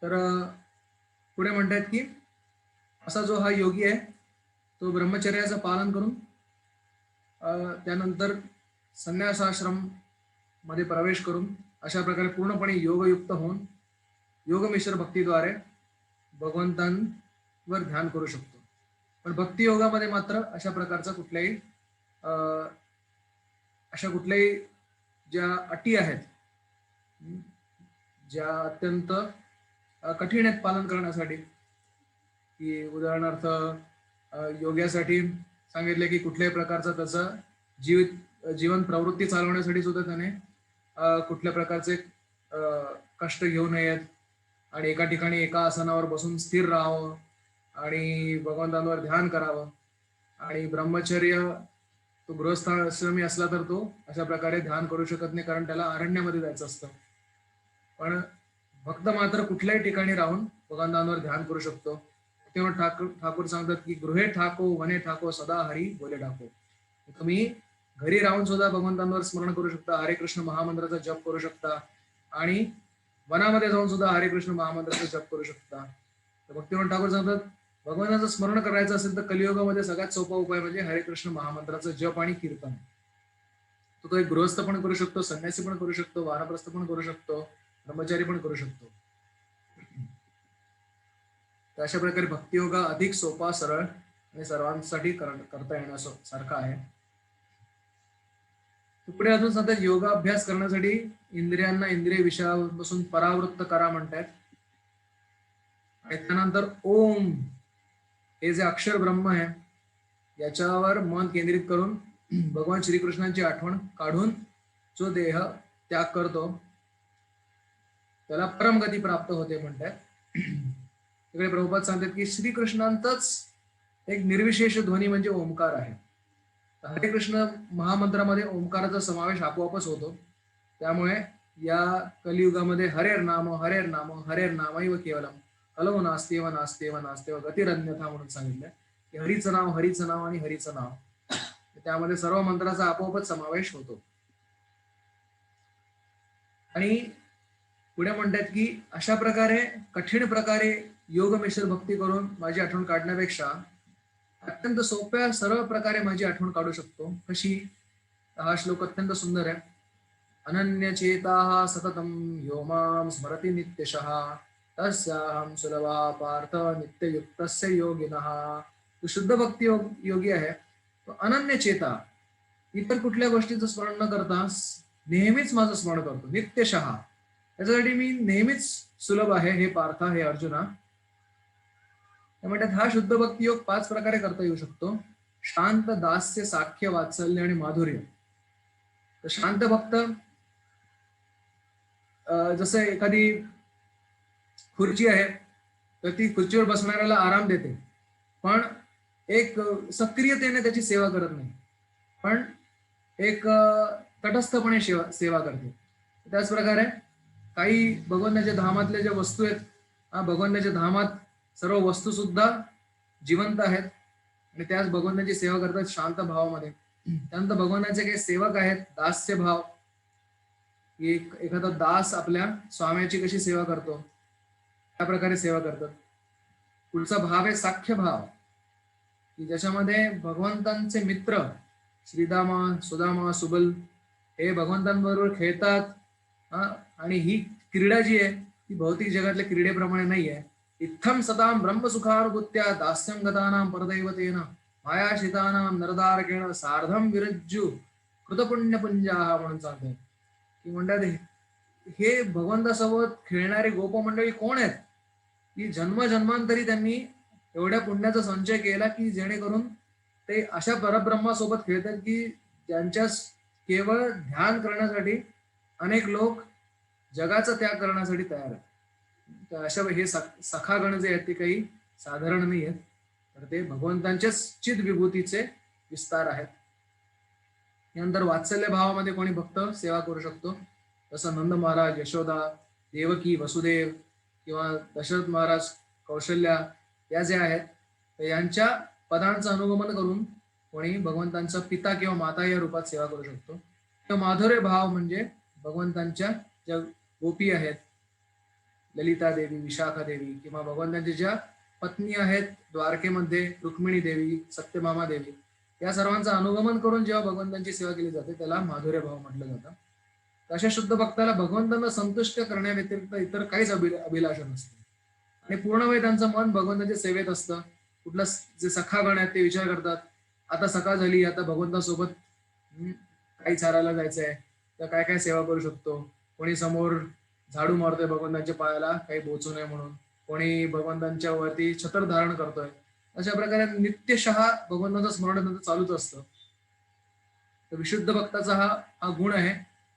तर पुढे म्हणतात की असा जो हा योगी आहे तो ब्रह्मचर्याचं पालन करून त्यानंतर संन्यासाश्रम मध्ये प्रवेश करून अशा प्रकारे पूर्णपणे योगयुक्त होऊन योगमिश्र भक्तीद्वारे भगवंतांवर ध्यान करू शकतो. पण भक्ती योगामध्ये मात्र अशा प्रकारचा कुठल्याही ज्या अटी आहेत, ज्या अत्यंत कठीण आहेत पालन करण्यासाठी, की उदाहरणार्थ योग्यासाठी सांगितले की कुठल्याही प्रकारचा त्याचा जीवन प्रवृत्ती चालवण्यासाठी सुद्धा त्याने कुठल्या प्रकारचे कष्ट घेऊ नयेत आणि एका ठिकाणी एका आसनावर बसून स्थिर राहावं आणि भगवंतांवर ध्यान करावं. आणि ब्रह्मचर्य, तो गृहस्थाश्रमी असला तर तो अशा प्रकारे ध्यान करू शकत नाही, कारण त्याला अरण्यामध्ये जायचं असतं. पण भक्त मात्र कुठल्याही ठिकाणी राहून भगवंतांवर ध्यान करू शकतो. तेव्हा ठाकूर सांगतात की गृहे ठाको वने ठाको सदा हरी बोले ठाको. तुम्ही घरी राहून सुद्धा भगवंतांवर स्मरण करू शकता, हरे कृष्ण महामंत्राचा जप करू शकता, आणि वनामध्ये जाऊन सुद्धा हरे कृष्ण महामंत्राचा जप करू शकता. तर भक्तिवंत ठाकूर सांगतात भगवंताचं स्मरण करायचं असेल तर कलियुगामध्ये सगळ्यात सोपा उपाय म्हणजे हरे कृष्ण महामंत्राचा जप आणि कीर्तन. तो एक गृहस्थ पण करू शकतो, संन्यासी पण करू शकतो, वानप्रस्थ पण करू शकतो, ब्रह्मचारी पण करू शकतो. तर अशा प्रकारे भक्तियोगा अधिक सोपा, सरळ आणि सर्वांसाठी करता येण्यासारखा आहे. पुढे अजून सांगतात योगाभ्यास करण्यासाठी इंद्रियांना इंद्रिय विषयापासून परावृत्त करा म्हणतात. आणि त्यानंतर ओम हे जे अक्षर ब्रह्म आहे याच्यावर मन केंद्रित करून भगवान श्रीकृष्णांची आठवण काढून जो देह त्याग करतो त्याला परमगती प्राप्त होते म्हणतात. तिकडे प्रभुपाद सांगतात की श्रीकृष्णांचाच एक निर्विशेष ध्वनी म्हणजे ओंकार आहे. हरे कृष्ण महामंत्रामध्ये ओंकाराचा समावेश आपोआपच होतो. त्यामुळे या कलियुगामध्ये हरेर नाम नामैव केवलम कलव नास्तेव नास्तेव नास्तेव गतिरन्यथा म्हणून सांगितलंय की हरीचं नाव आणि हरीचं नाव, त्यामध्ये सर्व मंत्राचा आपोआपच समावेश होतो. आणि पुढे म्हणतात की अशा प्रकारे कठीण प्रकारे योग मिश्र भक्ती करून माझी आठवण काढण्यापेक्षा अत्यंत सोप्या सरळ प्रकारे माझी आठवण काढू शकतो. कशी? हा श्लोक अत्यंत सुंदर आहे. अनन्यचेताः सततं यो मां स्मरति नित्यशः तस्याहं सुलभः पार्थ नित्ययुक्तस्य योगिनः. तो शुद्ध भक्ती योगी आहे, तो अनन्य चेता, इतर कुठल्या गोष्टीचं स्मरण न करता नेहमीच माझं स्मरण करतो नित्यशः. त्याच्यासाठी मी नेहमीच सुलभ आहे हे पार्था, हे अर्जुना. म्हणतात हा शुद्ध भक्ती योग 5 प्रकारे करता येऊ शकतो. शांत, दास्य, साख्य, वात्सल्य आणि माधुर्य. तर शांत भक्त जसं एखादी खुर्ची आहे तर ती खुर्चीवर बसणाऱ्याला आराम देते, पण एक सक्रियतेने त्याची सेवा करत नाही, पण एक तटस्थपणे सेवा करते. त्याच प्रकारे काही भगवंताच्या धामातल्या ज्या वस्तू आहेत, भगवंताच्या धामात सर्व वस्तू सुद्धा जिवंत आहेत आणि त्याच भगवंताची सेवा करतात शांत भावामध्ये. त्यानंतर भगवंताचे काही सेवक आहेत दास्य भाव, एखादा दास आपल्या स्वाम्याची कशी सेवा करतो त्या प्रकारे सेवा करतात. पुढचा भाव आहे साख्य भाव, की ज्याच्यामध्ये भगवंतांचे मित्र श्रीदामा, सुदामा, सुबल हे भगवंतांबरोबर खेळतात. आणि ही क्रीडा जी आहे ती भौतिक जगातल्या क्रीडेप्रमाणे नाही आहे. इत्थम सताम ब्रह्मसुखानुभूत्या दास्यं गतानां परदैवतेन मायाशितानां नरदारकेण सार्धम विरज्जू कृतपुण्यपुंजाः म्हणून सांगतात. की म्हणतात हे भगवंतासोबत खेळणारे गोपमंडळी कोण आहेत, की जन्मजन्मांतरी त्यांनी एवढ्या पुण्याचा संचय केला की जेणेकरून ते अशा परब्रह्मासोबत खेळतात की ज्यांच्या केवळ ध्यान करण्यासाठी अनेक लोक जगाचा त्याग करण्यासाठी तयार आहेत. तर अशा हे सखागण जे आहेत ते काही साधारण नाही आहेत, तर ते भगवंतांच्याच चिद विभूतीचे विस्तार आहेत. यानंतर वात्सल्य भावामध्ये कोणी भक्त सेवा करू शकतो, जसं नंद महाराज, यशोदा, देवकी, वसुदेव किंवा दशरथ महाराज, कौशल्या या जे आहेत तर यांच्या पदांचं अनुगमन करून कोणी भगवंतांचा पिता किंवा माता या रूपात सेवा करू शकतो. तर माधुर्य भाव म्हणजे भगवंतांच्या ज्या गोपी आहेत, ललिता देवी, विशाखा देवी, किंवा भगवंतांच्या ज्या पत्नी आहेत द्वारकेमध्ये, रुक्मिणी देवी, सत्यभामा देवी, या सर्वांचं अनुगमन करून जेव्हा भगवंतांची सेवा केली जाते त्याला माधुर्य भाव म्हटलं जातं. अशा शुद्ध भक्ताला भगवंतांना संतुष्ट करण्याव्यतिरिक्त इतर काहीच अभिलाषा नसते आणि पूर्ण वेळ त्यांचं मन भगवंतांच्या सेवेत असतं. कुठलं जे सखागण आहेत ते विचार करतात, आता सकाळ झाली, आता भगवंतासोबत काही चारायला जायचंय तर काय काय सेवा करू शकतो. कोणी समोर झाडू मारतोय भगवंतांच्या पायाला काही बोचू नये म्हणून, कोणी भगवंतांच्या वरती छत्र धारण करतोय. अशा प्रकारे नित्यशः भगवंताचं स्मरण त्यांचं चालूच असतं. तर विशुद्ध भक्ताचा हा गुण आहे,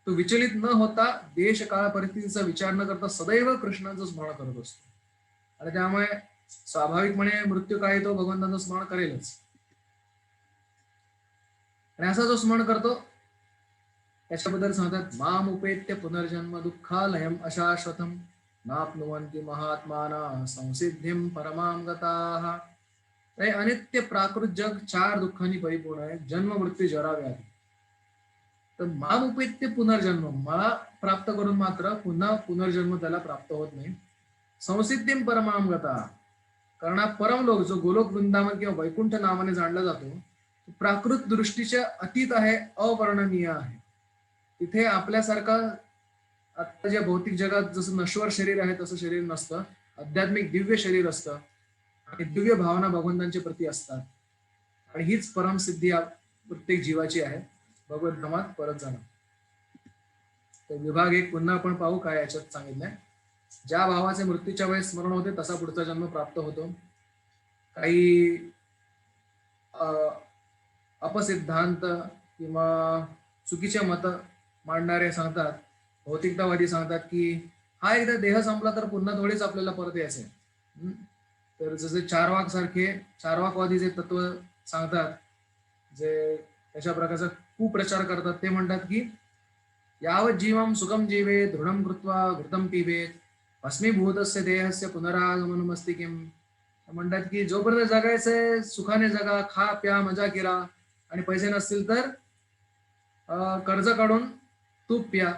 तो विचलित न होता देश काळ परिस्थितीचा विचार न करता सदैव कृष्णाचं स्मरण करत असतो. आणि त्यामुळे स्वाभाविकपणे मृत्यू काळी तो भगवंताचं स्मरण करेलच. आणि असा जो स्मरण करतो त्याच्याबद्दल सांगतात, माम उपेत्य पुनर्जन्म दुःखालयम अशाश्वतम नाप्नुवन्ति महात्माना संसिद्धिम परमाम गताः. हे अनित्य प्राकृत जग 4 दुःखांनी परिपूर्ण आहे, जन्म, मृत्यू, जरा, व्याधी. तर माम उपेत्य पुनर्जन्म, मला प्राप्त करून मात्र पुन्हा पुनर्जन्म त्याला प्राप्त होत नाही. संसिद्धिम परमाम गताः, कारण हा परमलोक जो गोलोक वृंदावन किंवा वैकुंठ नावाने जाणला जातो प्राकृत दृष्टीच्या अतीत आहे, अवर्णनीय आहे. तिथे आपल्यासारखं आता ज्या भौतिक जगात जसं नश्वर शरीर आहे तसं शरीर नसतं, आध्यात्मिक दिव्य शरीर असतं आणि दिव्य भावना भगवंतांच्या प्रती असतात. आणि हीच परमसिद्धी प्रत्येक जीवाची आहे, भगवत धामात परत जाणं. तर विभाग 1 पुन्हा आपण पाहू काय याच्यात सांगितलंय. ज्या भावाचे मृत्यूच्या वेळेस स्मरण होते तसा पुढचा जन्म प्राप्त होतो. काही अपसिद्धांत किंवा चुकीचे मत मांडणारे सांगतात, भौतिकतावादी सांगतात की हा एकदा देह संपला तर पुन्हा थोडीच आपल्याला परत यायचंय. तर जसे चारवाक सारखे चारवाकवादी जे तत्व सांगतात, जे अशा प्रकारचा कुप्रचार करतात, ते म्हणतात की यावत जीवम सुखम जीवे दृढम कृत्वा घृतम पिबेत भस्मीभूतस्य देहस्य पुनरागमनमस्ति किम. म्हणतात की जोपर्यंत जगायचंय सुखाने जगा, खा प्या मजा करा, आणि पैसे नसतील तर कर्ज काढून तूप प्या,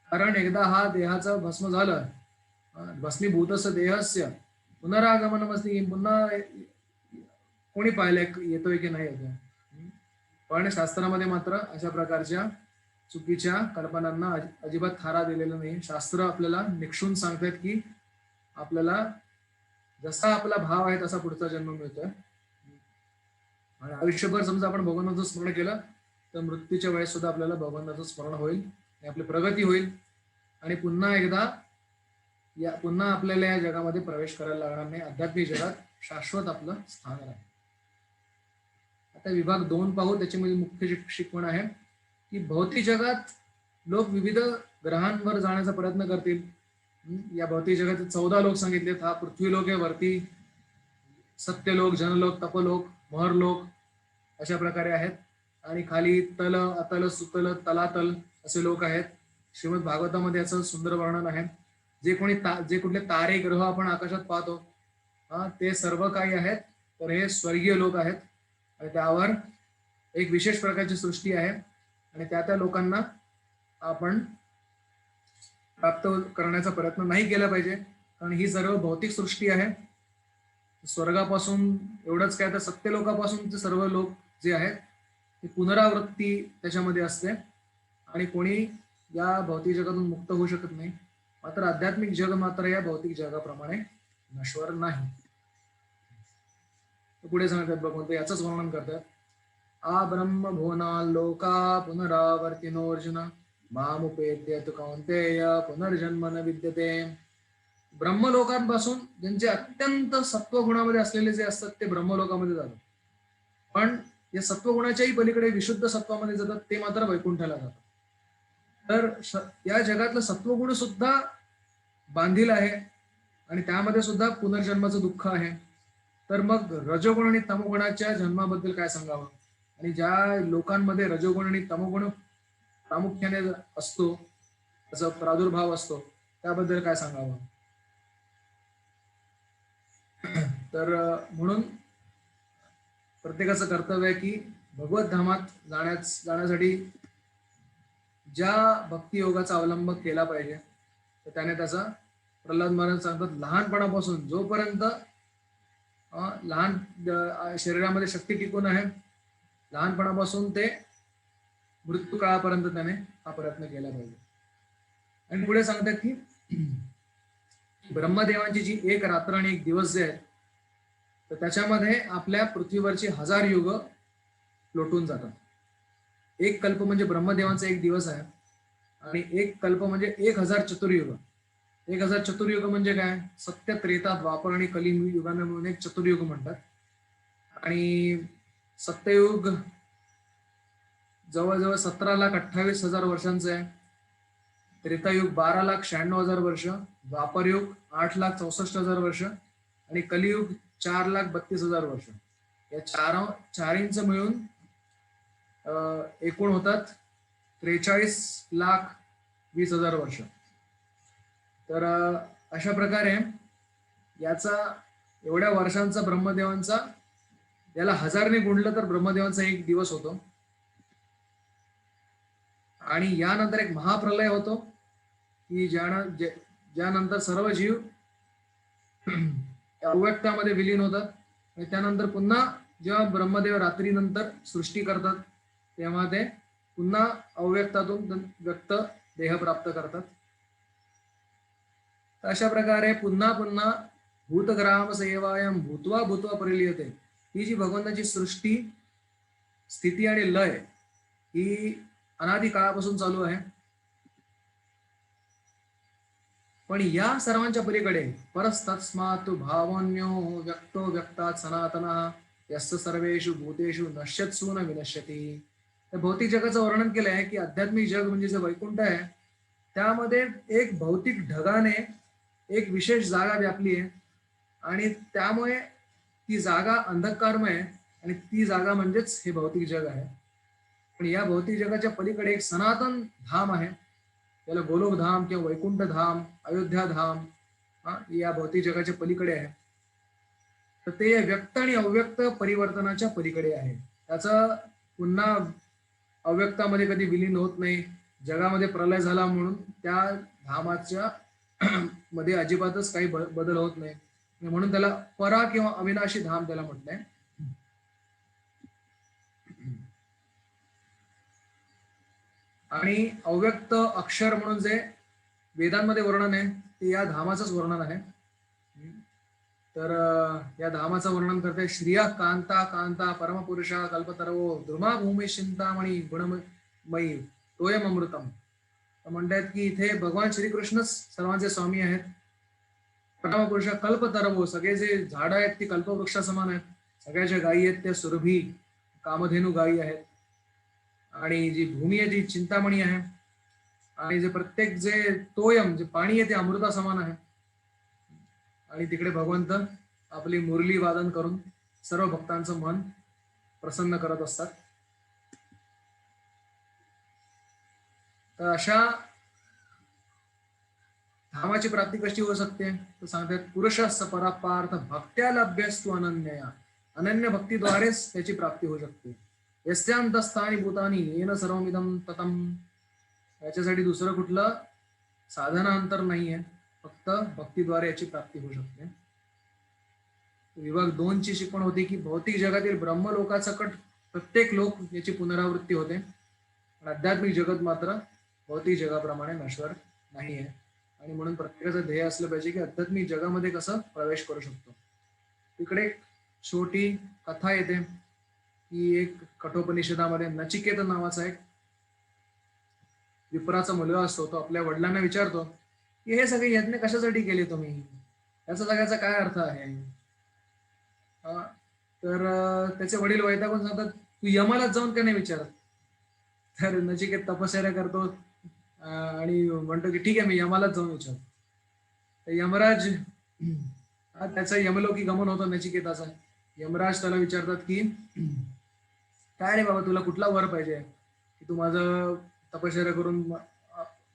कारण एकदा हा देहाचं भस्म झालं, भस्मीभूतस्य देहस्य पुनरागमनमस्ति किम, पुन्हा कोणी पाहिलंय येतोय की नाही येतोय. पण शास्त्रामध्ये मात्र अशा प्रकारच्या चुकीच्या कल्पनांना अजिबात थारा दिलेला नाही. शास्त्र आपल्याला निक्षून सांगतात की आपल्याला जसा आपला भाव आहे तसा पुढचा जन्म मिळतोय. आणि आयुष्यभर समजा आपण भगवंताचं स्मरण केलं तर मृत्यूच्या वेळेस सुद्धा आपल्याला भगवंताचं स्मरण होईल आणि आपली प्रगती होईल आणि पुन्हा एकदा पुन्हा आपल्याला या जगामध्ये प्रवेश करायला लागणार नाही. आध्यात्मिक जगात शाश्वत आपलं स्थान आहे. आता विभाग 2 पाहू. त्याच्यामध्ये मुख्य शिकवण आहे की भौतिक जगात लोक विविध ग्रहांवर जाण्याचा प्रयत्न करतील. या भौतिक जगात 14 लोक सांगितलेत. हा पृथ्वी लोक आहे, वरती सत्यलोक, जनलोक, तपलोक, महरलोक अशा प्रकारे आहेत, आणि खाली तल, अतल, सुतल, तलातल असे लोक आहेत. श्रीमद भागवतामध्ये याचं सुंदर वर्णन आहे. जे कुठले तारे ग्रह आपण आकाशात पाहतो ते सर्व काही आहेत तर हे स्वर्गीय लोक आहेत, आणि त्यावर एक विशेष प्रकारची सृष्टी आहे, आणि त्या लोकांना आपण प्राप्त करण्याचा प्रयत्न नाही केला पाहिजे, कारण ही सर्व भौतिक सृष्टी आहे स्वर्गापासून एवढंच काय तर सत्यलोकापासूनचे सर्व लोक जे आहेत ते पुनरावृत्ती त्याच्यामध्ये असते आणि कोणी या भौतिक जगातून मुक्त होऊ शकत नाही. मात्र आध्यात्मिक जग मात्र या भौतिक जगाप्रमाणे नश्वर नाही. पुढे सांगतात भगवंत याचंच वर्णन करतात. आ ब्रह्म भुवना लोका पुनरावर्तिनोर्जुन मामुपेत्य तु कौन्तेय पुनर्जन्म न विद्यते. ब्रह्मलोकांपासून ज्यांचे अत्यंत सत्वगुणामध्ये असलेले जे असतात ते ब्रह्मलोकामध्ये जातात, पण या सत्वगुणाच्याही पलीकडे विशुद्ध सत्वामध्ये जातात ते मात्र वैकुंठाला जातात. तर या जगातलं सत्वगुण सुद्धा बांधील आहे आणि त्यामध्ये सुद्धा पुनर्जन्माचं दुःख आहे. तर मग रजोगुण आणि तमोगुणाच्या जन्माबद्दल काय सांगावं, आणि ज्या लोकांमध्ये रजोगुण आणि तमोगुण प्रामुख्याने असतो, त्याचा प्रादुर्भाव असतो, त्याबद्दल काय सांगावं. तर म्हणून प्रत्येकाचं कर्तव्य आहे की भगवत धामात जाण्यासाठी ज्या भक्तियोगाचा अवलंब केला पाहिजे तर त्याने त्याचा, प्रल्हाद महाराज सांगतात, लहानपणापासून जोपर्यंत लहान शरीरामध्ये शक्ती टिकून आहे, लहानपणापासून ते मृत्यू काळापर्यंत त्याने हा प्रयत्न केला पाहिजे. आणि पुढे सांगतात की ब्रह्मदेवांची जी एक रात्र आणि एक दिवस जे आहेत तर त्याच्यामध्ये आपल्या पृथ्वीवरची 1000 युग लोटून जातात. एक कल्प म्हणजे ब्रह्मदेवांचा एक दिवस आहे आणि एक कल्प म्हणजे 1000 चतुर्युग. 1000 चतुर्युग म्हणजे काय, सत्य, त्रेता, द्वापर आणि कलियुग युगांना मिळून एक चतुर्युग म्हणतात. आणि सत्ययुग जवळजवळ 17,28,000 वर्षांचं आहे. त्रेतायुग 12,96,000 वर्ष, द्वापरयुग 8,64,000 वर्ष आणि कलियुग 4,32,000 वर्ष. या चारींचं मिळून एकूण होतात 43,20,000 वर्ष. तर अशा प्रकारे याचा एवढ्या वर्षांचा ब्रह्मदेवांचा, याला 1000ने गुणलं तर ब्रह्मदेवांचा एक दिवस होतो. आणि यानंतर एक महाप्रलय होतो की ज्यानंतर सर्व जीव अव्यक्तामध्ये विलीन होतात. आणि त्यानंतर पुन्हा जेव्हा ब्रह्मदेव रात्रीनंतर सृष्टी करतात तेव्हा ते पुन्हा अव्यक्तातून व्यक्त देह प्राप्त करतात. अशा प्रकारे पुन्हा पुन्हा भूतग्राम सेवायम भूतवा भूतवा परिलीयते, ही जी भगवंताची सृष्टी, स्थिती आणि लय ही अनादी काळापासून चालू आहे. पण या सर्वांच्या पलीकडे परस्तस्मात् भावन्यो व्यक्तो व्यक्तात् सनातनः यस्य सर्वेषु भूतेषु नश्यत्सु न विनश्यति. त्या भौतिक जगाचं वर्णन केलं आहे की आध्यात्मिक जग म्हणजे जे वैकुंठ आहे त्यामध्ये एक भौतिक ढगाने एक विशेष जागा व्यापली आहे आणि त्यामुळे ती जागा अंधकारमय आहे आणि ती जागा म्हणजेच हे भौतिक जग आहे. पण या भौतिक जगाच्या पलीकडे एक सनातन धाम आहे, त्याला गोलोक धाम किंवा वैकुंठ धाम, अयोध्या धाम, या भौतिक जगाच्या पलीकडे आहे. तर ते व्यक्त आणि अव्यक्त परिवर्तनाच्या पलीकडे आहे. त्याचा पुन्हा अव्यक्तामध्ये कधी विलीन होत नाही. जगामध्ये प्रलय झाला म्हणून त्या धामाच्या मध्ये अजिबातच काही बदल होत नाही, म्हणून त्याला परा किंवा अविनाशी धाम त्याला म्हटलंय. आणि अव्यक्त अक्षर म्हणून जे वेदांमध्ये वर्णन आहे ते या धामाचंच वर्णन आहे. तर या धामाचं वर्णन करते श्रिया कांता कांता परमपुरुषा कल्पतरवो ध्रुमा भूमी चिंतामणी गुणमयी तोयम अमृतम. म्हणतात की इथे भगवान श्रीकृष्णच सर्वांचे स्वामी आहेत. परमपुरुषा कल्पतरवो, सगळे जे झाडं आहेत ती कल्पवृक्षा समान आहेत. सगळ्या ज्या गायी आहेत त्या सुरभी कामधेनू गायी आहेत. आणि जी भूमी आहे ती चिंतामणी आहे. आणि जे प्रत्येक जे तोयम जे पाणी आहे ते अमृता समान आहे. आणि तिकडे भगवंत आपली मुरली वादन करून सर्व भक्तांचं मन प्रसन्न करत असतात. तर अशा धामाची प्राप्ती कशी होऊ शकते तर सांगतात पुरुषस्य परापार्थ भक्त्या लभ्यस्तु अनन्यया, अनन्य भक्तीद्वारेच त्याची प्राप्ती होऊ शकते. यस्यांतस्थानी भूतानी येन सर्वमिदं ततं, याच्यासाठी दुसरं कुठलं साधनांतर नाहीये, फक्त भक्तीद्वारे याची प्राप्ती होऊ शकते. विभाग 2 ची शिकवण होती की भौतिक जगातील ब्रह्मलोकासकट प्रत्येक लोक याची पुनरावृत्ती होते, आणि आध्यात्मिक जगत मात्र भौतिक जगाप्रमाणे नश्वर नाही आहे. आणि म्हणून प्रत्येकाचं ध्येय असलं पाहिजे की आध्यात्मिक जगामध्ये कसं प्रवेश करू शकतो. तिकडे एक छोटी कथा येते की एक कठोपनिषदामध्ये नचिकेत नावाचा एक विप्राचा मुलगा असतो. तो आपल्या वडिलांना विचारतो की हे सगळे यज्ञ कशासाठी केले तुम्ही, याचा सगळ्याचा काय अर्थ आहे. तर त्याचे वडील वैतागून सांगतात, तू यमालाच जाऊन का नाही विचारत. तर नचिकेत तपश्चर्या करतो आणि म्हणतो की ठीक आहे, मी यमालाच जाऊन विचारतो. तर यमराज त्याचा यमलोकी गमन होतो नचिकेताचा. यमराज त्याला विचारतात की काय रे बाबा, तुला कुठला वर पाहिजे की तू माझं तपश्चर्या करून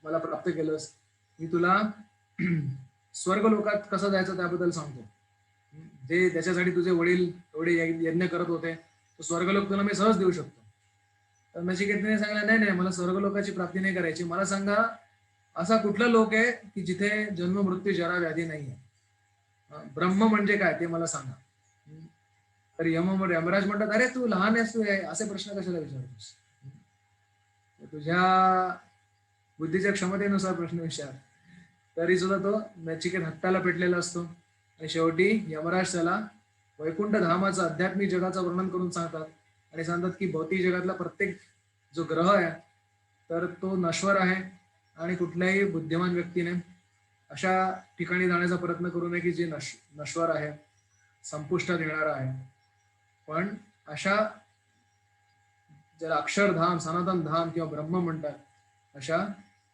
मला प्राप्त केलंस. मी तुला स्वर्गलोकात कसं जायचं त्याबद्दल सांगतो. जे त्याच्यासाठी तुझे वडील एवढे यज्ञ करत होते, तो स्वर्गलोक तुला मी सहज देऊ शकतो. तर नचिकेतने सांगितलं, नाही नाही, मला स्वर्गलोकाची प्राप्ती नाही करायची. मला सांगा असा कुठला लोक आहे की जिथे जन्म मृत्यू जरा व्याधी नाही आहे. ब्रह्म म्हणजे काय ते मला सांगा. तर यमराज म्हणतात, अरे तू लहान आहेस, तू असे प्रश्न कशाला विचारतोस. तुझ्या बुद्धीच्या क्षमतेनुसार प्रश्न विचार. तरी सुद्धा तो नचिकेत हत्ताला पेटलेला असतो. आणि शेवटी यमराज त्याला वैकुंठ धामाचं आध्यात्मिक जगाचं वर्णन करून सांगतात आणि सांगतात की भौतिक जगातला प्रत्येक जो ग्रह आहे तर तो नश्वर आहे, आणि कुठल्याही बुद्धिमान व्यक्तीने अशा ठिकाणी जाण्याचा प्रयत्न करू नये की जे नश्वर आहे, संपुष्टात येणार आहे. पण अशा ज्याला अक्षरधाम, सनातन धाम किंवा ब्रह्म म्हणतात, अशा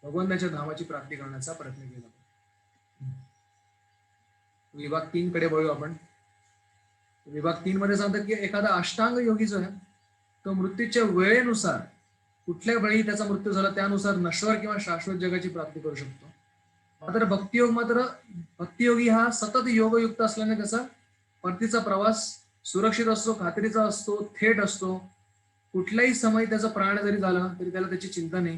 भगवंताच्या धामाची प्राप्ती करण्याचा प्रयत्न केला. विभाग 3 कडे बघू आपण. विभाग 3 मध्ये सांगतात की एखादा अष्टांग योगी जो आहे तो मृत्यूच्या वेळेनुसार, कुठल्या वेळी त्याचा मृत्यू झाला त्यानुसार नश्वर किंवा शाश्वत जगाची प्राप्ती करू शकतो. भक्तियोगी हा सतत योगयुक्त असल्याने त्याचा परतीचा प्रवास सुरक्षित असतो, खात्रीचा असतो, थेट असतो. कुठल्याही समय त्याचा प्राण जरी झाला तरी त्याला त्याची चिंता नाही.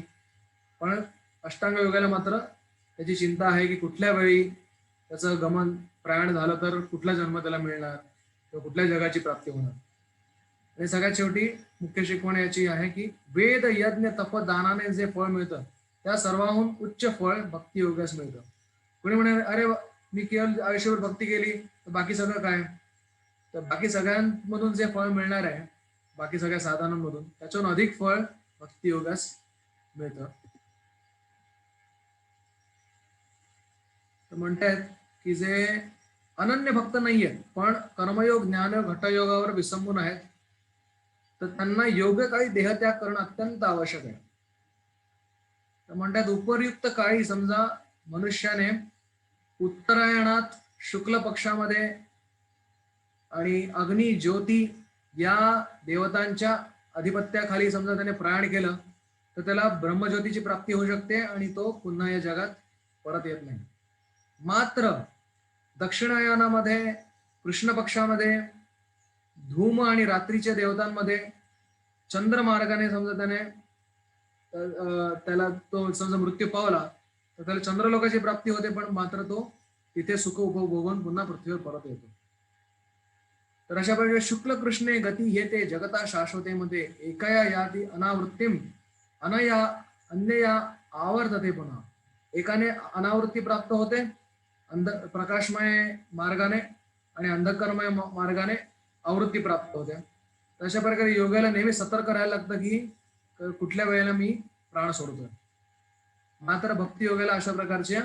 पण अष्टांग योगाला मात्र त्याची चिंता आहे की कुठल्या वेळी त्याचं गमन प्रयाण झालं तर कुठला जन्म त्याला मिळणार किंवा कुठल्या जगाची प्राप्ती होणार. आणि सगळ्यात शेवटी मुख्य शिकवण याची आहे की वेद, यज्ञ, तप, दानाने जे फळ मिळतं त्या सर्वाहून उच्च फळ भक्ती योगास मिळतं. कोणी म्हणे, अरे मी केवळ आयुष्यभर भक्ती केली तर बाकी सगळं काय. तर बाकी सगळ्यांमधून जे फळ मिळणार आहे, बाकी सगळ्या साधनांमधून, त्याच्याहून अधिक फळ भक्ती योगास मिळतं. तर म्हणतायत की जे अनन्य भक्त नाहीयेत पण कर्मयोग, ज्ञानयोग, घटयोगावर विसंबून आहेत, तर त्यांना योग्य काळी देहत्याग करणं अत्यंत आवश्यक आहे. तर म्हणतात उपयुक्त काळी, समजा मनुष्याने उत्तरायणात शुक्ल पक्षामध्ये आणि अग्नी, ज्योती या देवतांच्या अधिपत्याखाली समजा त्याने प्रयाण केलं तर त्याला ब्रह्मज्योतीची प्राप्ती होऊ शकते आणि तो पुन्हा या जगात परत येत नाही. मात्र दक्षिणायनामध्ये, कृष्ण पक्षामध्ये, धूम आणि रात्रीच्या देवतांमध्ये चंद्रमार्गाने समजा त्याला तो समजा मृत्यू पावला तर त्याला चंद्रलोकाची प्राप्ती होते, पण मात्र तो तिथे सुख उपभोगून पुन्हा पृथ्वीवर परत येतो. तर अशा प्रकारे शुक्ल कृष्णे गती येते जगता शाश्वतेमध्ये एकया याती अनावृत्तीम अनया अन्यया आवर्तते. पुन्हा एकाने अनावृत्ती प्राप्त होते प्रकाशमय मार्गाने, आणि अंधकरमय मार्गाने आवृत्ती प्राप्त होते. अशा प्रकारे योगाला नेहमी सतर्क राहायला लागतं की कुठल्या वेळेला मी प्राण सोडतोय. मात्र भक्ती योगाला अशा प्रकारच्या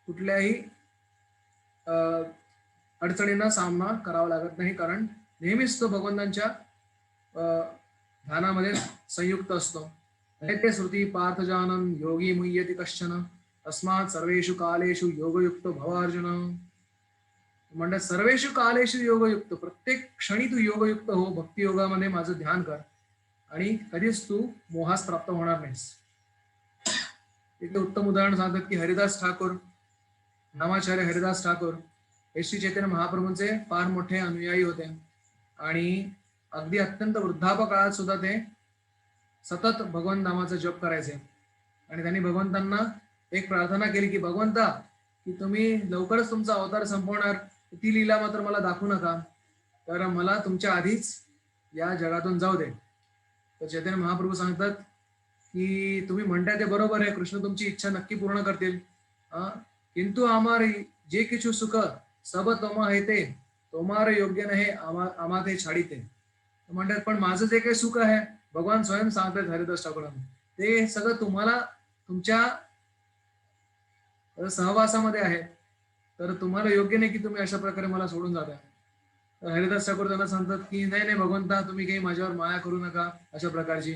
कुठल्याही अडचणींना सामना करावा लागत नाही, कारण नेहमीच तो भगवंतांच्या ध्यानामध्ये संयुक्त असतो. ते श्रुती पार्थजानन योगी मुह्यति कश्चन तस्मात् सर्वेषु कालेषु योगयुक्त भव अर्जुन. म्हणजे सर्वेषु कालेषु योगयुक्त, प्रत्येक क्षणी तू योगयुक्त हो, भक्ती योगामध्ये माझं ध्यान कर आणि कधीच तू मोहास प्राप्त होणार नाहीस. इथे उत्तम उदाहरण सांगतात की हरिदास ठाकूर, नामाचार्य हरिदास ठाकूर हे श्री चैतन्य महाप्रभूंचे फार मोठे अनुयायी होते आणि अगदी अत्यंत वृद्धापकाळात काळात सुद्धा ते सतत भगवान नामाचा जप करायचे. आणि त्यांनी भगवंतांना एक प्रार्थना केली की भगवंता, की तुम्ही लवकरच तुमचा अवतार संपवणार ती लीला मात्र मला दाखवू नका, तर मला तुमच्या आधीच या जगातून जाऊ दे. तर चैतन्य महाप्रभू सांगतात की तुम्ही म्हणताय ते बरोबर आहे, कृष्ण तुमची इच्छा नक्की पूर्ण करतील, किंतु आमार जे किछु सुख सब तोमा आहे ते तोमार योग्य नाही आम्हा ते छाडीते. म्हणतात पण माझं जे काही सुख आहे, भगवान स्वयं सांगतात हरिदास ठाकूरांना, ते सगळं तुम्हाला तुमच्या सहवासामध्ये आहे, तर तुम्हाला योग्य नाही की तुम्ही अशा प्रकारे मला सोडून जाता. तर हरिदास ठाकूर त्यांना सांगतात की नाही नाही भगवंता, तुम्ही काही माझ्यावर माया करू नका अशा प्रकारची,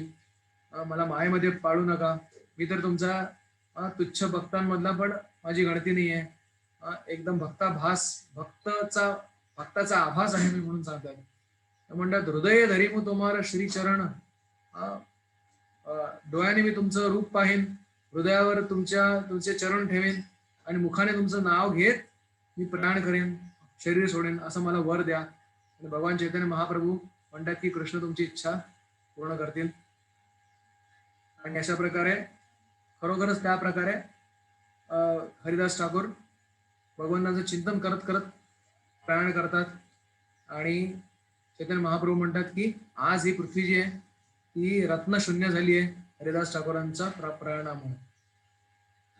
मला मायेमध्ये पाळू नका. मी तर तुमचा तुच्छ भक्तांमधला पण माझी गणती नाही आहे, एकदम भक्ताचा आभास आहे मी म्हणून सांगतात. म्हणतात हृदय धरीमू तुम्हाला श्रीचरण, डोळ्याने मी तुमचं रूप पाहीन, हृदयावर तुमचे चरण ठेवेन आणि मुखाने तुमचं नाव घेत मी प्राण करेन, शरीर सोडेन, असं मला वर द्या. आणि भगवान चैतन्य महाप्रभू म्हणतात की कृष्ण तुमची इच्छा पूर्ण करतील. आणि अशा प्रकारे खरोखरच त्या प्रकारे हरिदास ठाकूर भगवंताचं चिंतन करत करत प्रयाण करतात. आणि चैतन्य महाप्रभू म्हणतात की आज ही पृथ्वी जी आहे ती रत्नशून्य झाली आहे हरिदास ठाकूरांच्या प्रयाणामुळे.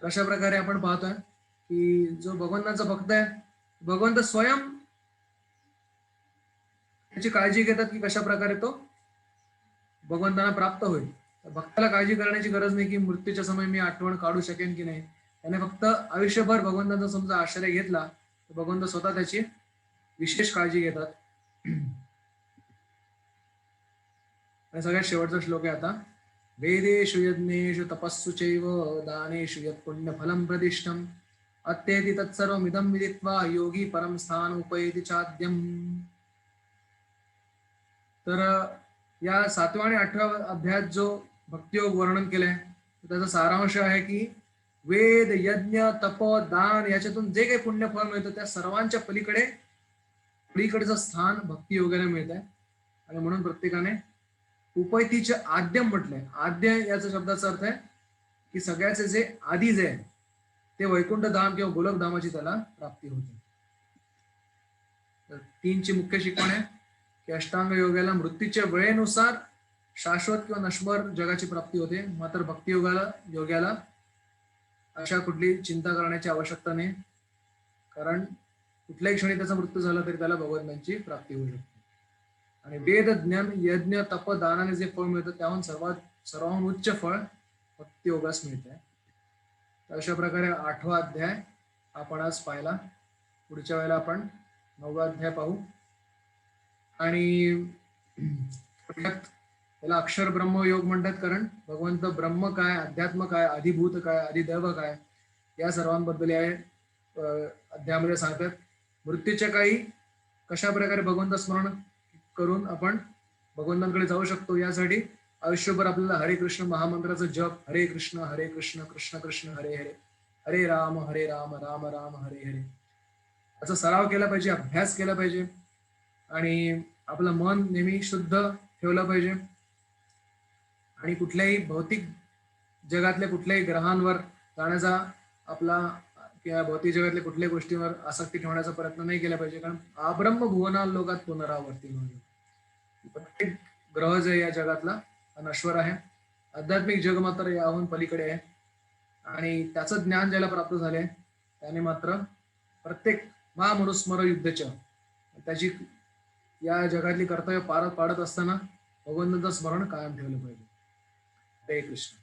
अशा प्रकारे आपण पाहतोय की जो भगवंताचा भक्त आहे, भगवंत स्वयं त्याची काळजी घेतात की कशा प्रकारे तो भगवंतांना प्राप्त होईल. भक्ताला काळजी करण्याची गरज नाही की मृत्यूच्या समय मी आठवण काढू शकेन की नाही. त्याने फक्त आयुष्यभर भगवंताचा समजा आश्रय घेतला तर भगवंत स्वतः त्याची विशेष काळजी घेतात. आणि सगळ्यात शेवटचा श्लोक आहे आता, वेदेषु यज्ञेषु तपस्सु चैव दानेषु यत् पुण्यफलं प्रतिष्ठम् अत्येति तत्सर्वमिदं विदित्वा योगी परम स्थान उपैति चाद्यम्. तर या 7व्या आणि 8व्या अध्यायात जो भक्तियोग वर्णन केलंय त्याचा सारांश आहे की वेद, यज्ञ, तप, दान याच्यातून जे काही पुण्यफळ मिळतं त्या सर्वांच्या पलीकडेचं स्थान भक्ती योगाला मिळत आहे. आणि म्हणून प्रत्येकाने उपैतीचे आद्यम म्हटलंय. आद्य याचा शब्दाचा अर्थ आहे की सगळ्याचे जे आधी जे आहे ते वैकुंठ धाम किंवा गोलक धामाची त्याला प्राप्ती होते. तर 3ची मुख्य शिकवण आहे की अष्टांग योगाला मृत्यूच्या वेळेनुसार शाश्वत किंवा नश्वर जगाची प्राप्ती होते, मात्र भक्ती योगाला अशा कुठली चिंता करण्याची आवश्यकता नाही, कारण कुठल्याही क्षणी त्याचा मृत्यू झाला तरी त्याला भगवंतांची प्राप्ती होऊ शकते. आणि वेद, ज्ञान, यज्ञ, तप, दानाने जे फळ मिळतं त्याहून सर्वाहून उच्च फळ भक्ती योगास मिळते. अशा प्रकारे 8वा अध्याय आपण आज पाहिला. पुढच्या वेळेला आपण 9वा अध्याय पाहू. आणि त्याला अक्षर ब्रह्म योग म्हणतात, कारण भगवंत ब्रह्म काय, अध्यात्म काय, अधिभूत काय, अधिदैव काय या सर्वांबद्दल या अध्यायामध्ये सांगतात. मृत्यूच्या काळी कशा प्रकारे भगवंत स्मरण करून आपण भगवंतांकडे जाऊ शकतो यासाठी आयुष्यभर आपल्याला हरे कृष्ण महामंत्राचं जप, हरे कृष्ण कृष्ण कृष्ण हरे हरे, हरे राम राम राम हरे हरे याचा सराव केला पाहिजे, अभ्यास केला पाहिजे. आणि आपलं मन नेहमी शुद्ध ठेवलं पाहिजे. आणि कुठल्याही भौतिक जगातल्या कुठल्याही ग्रहांवर जाण्याचा आपला किंवा भौतिक जगातल्या कुठल्याही गोष्टीवर आसक्ती ठेवण्याचा प्रयत्न नाही केला पाहिजे, कारण अब्रह्म भुवना लोकात पुनरावर्ती म्हणजे प्रत्येक ग्रह जे या जगातला नश्वर आहे. आध्यात्मिक जग मात्र याहून पलीकडे आहे. आणि त्याचं ज्ञान ज्याला प्राप्त झाले त्याने मात्र प्रत्येक महामनुस्मर युद्धच्या त्याची या जगातली कर्तव्य पाडत असताना भगवंताचं स्मरण कायम ठेवलं पाहिजे. हरे कृष्ण.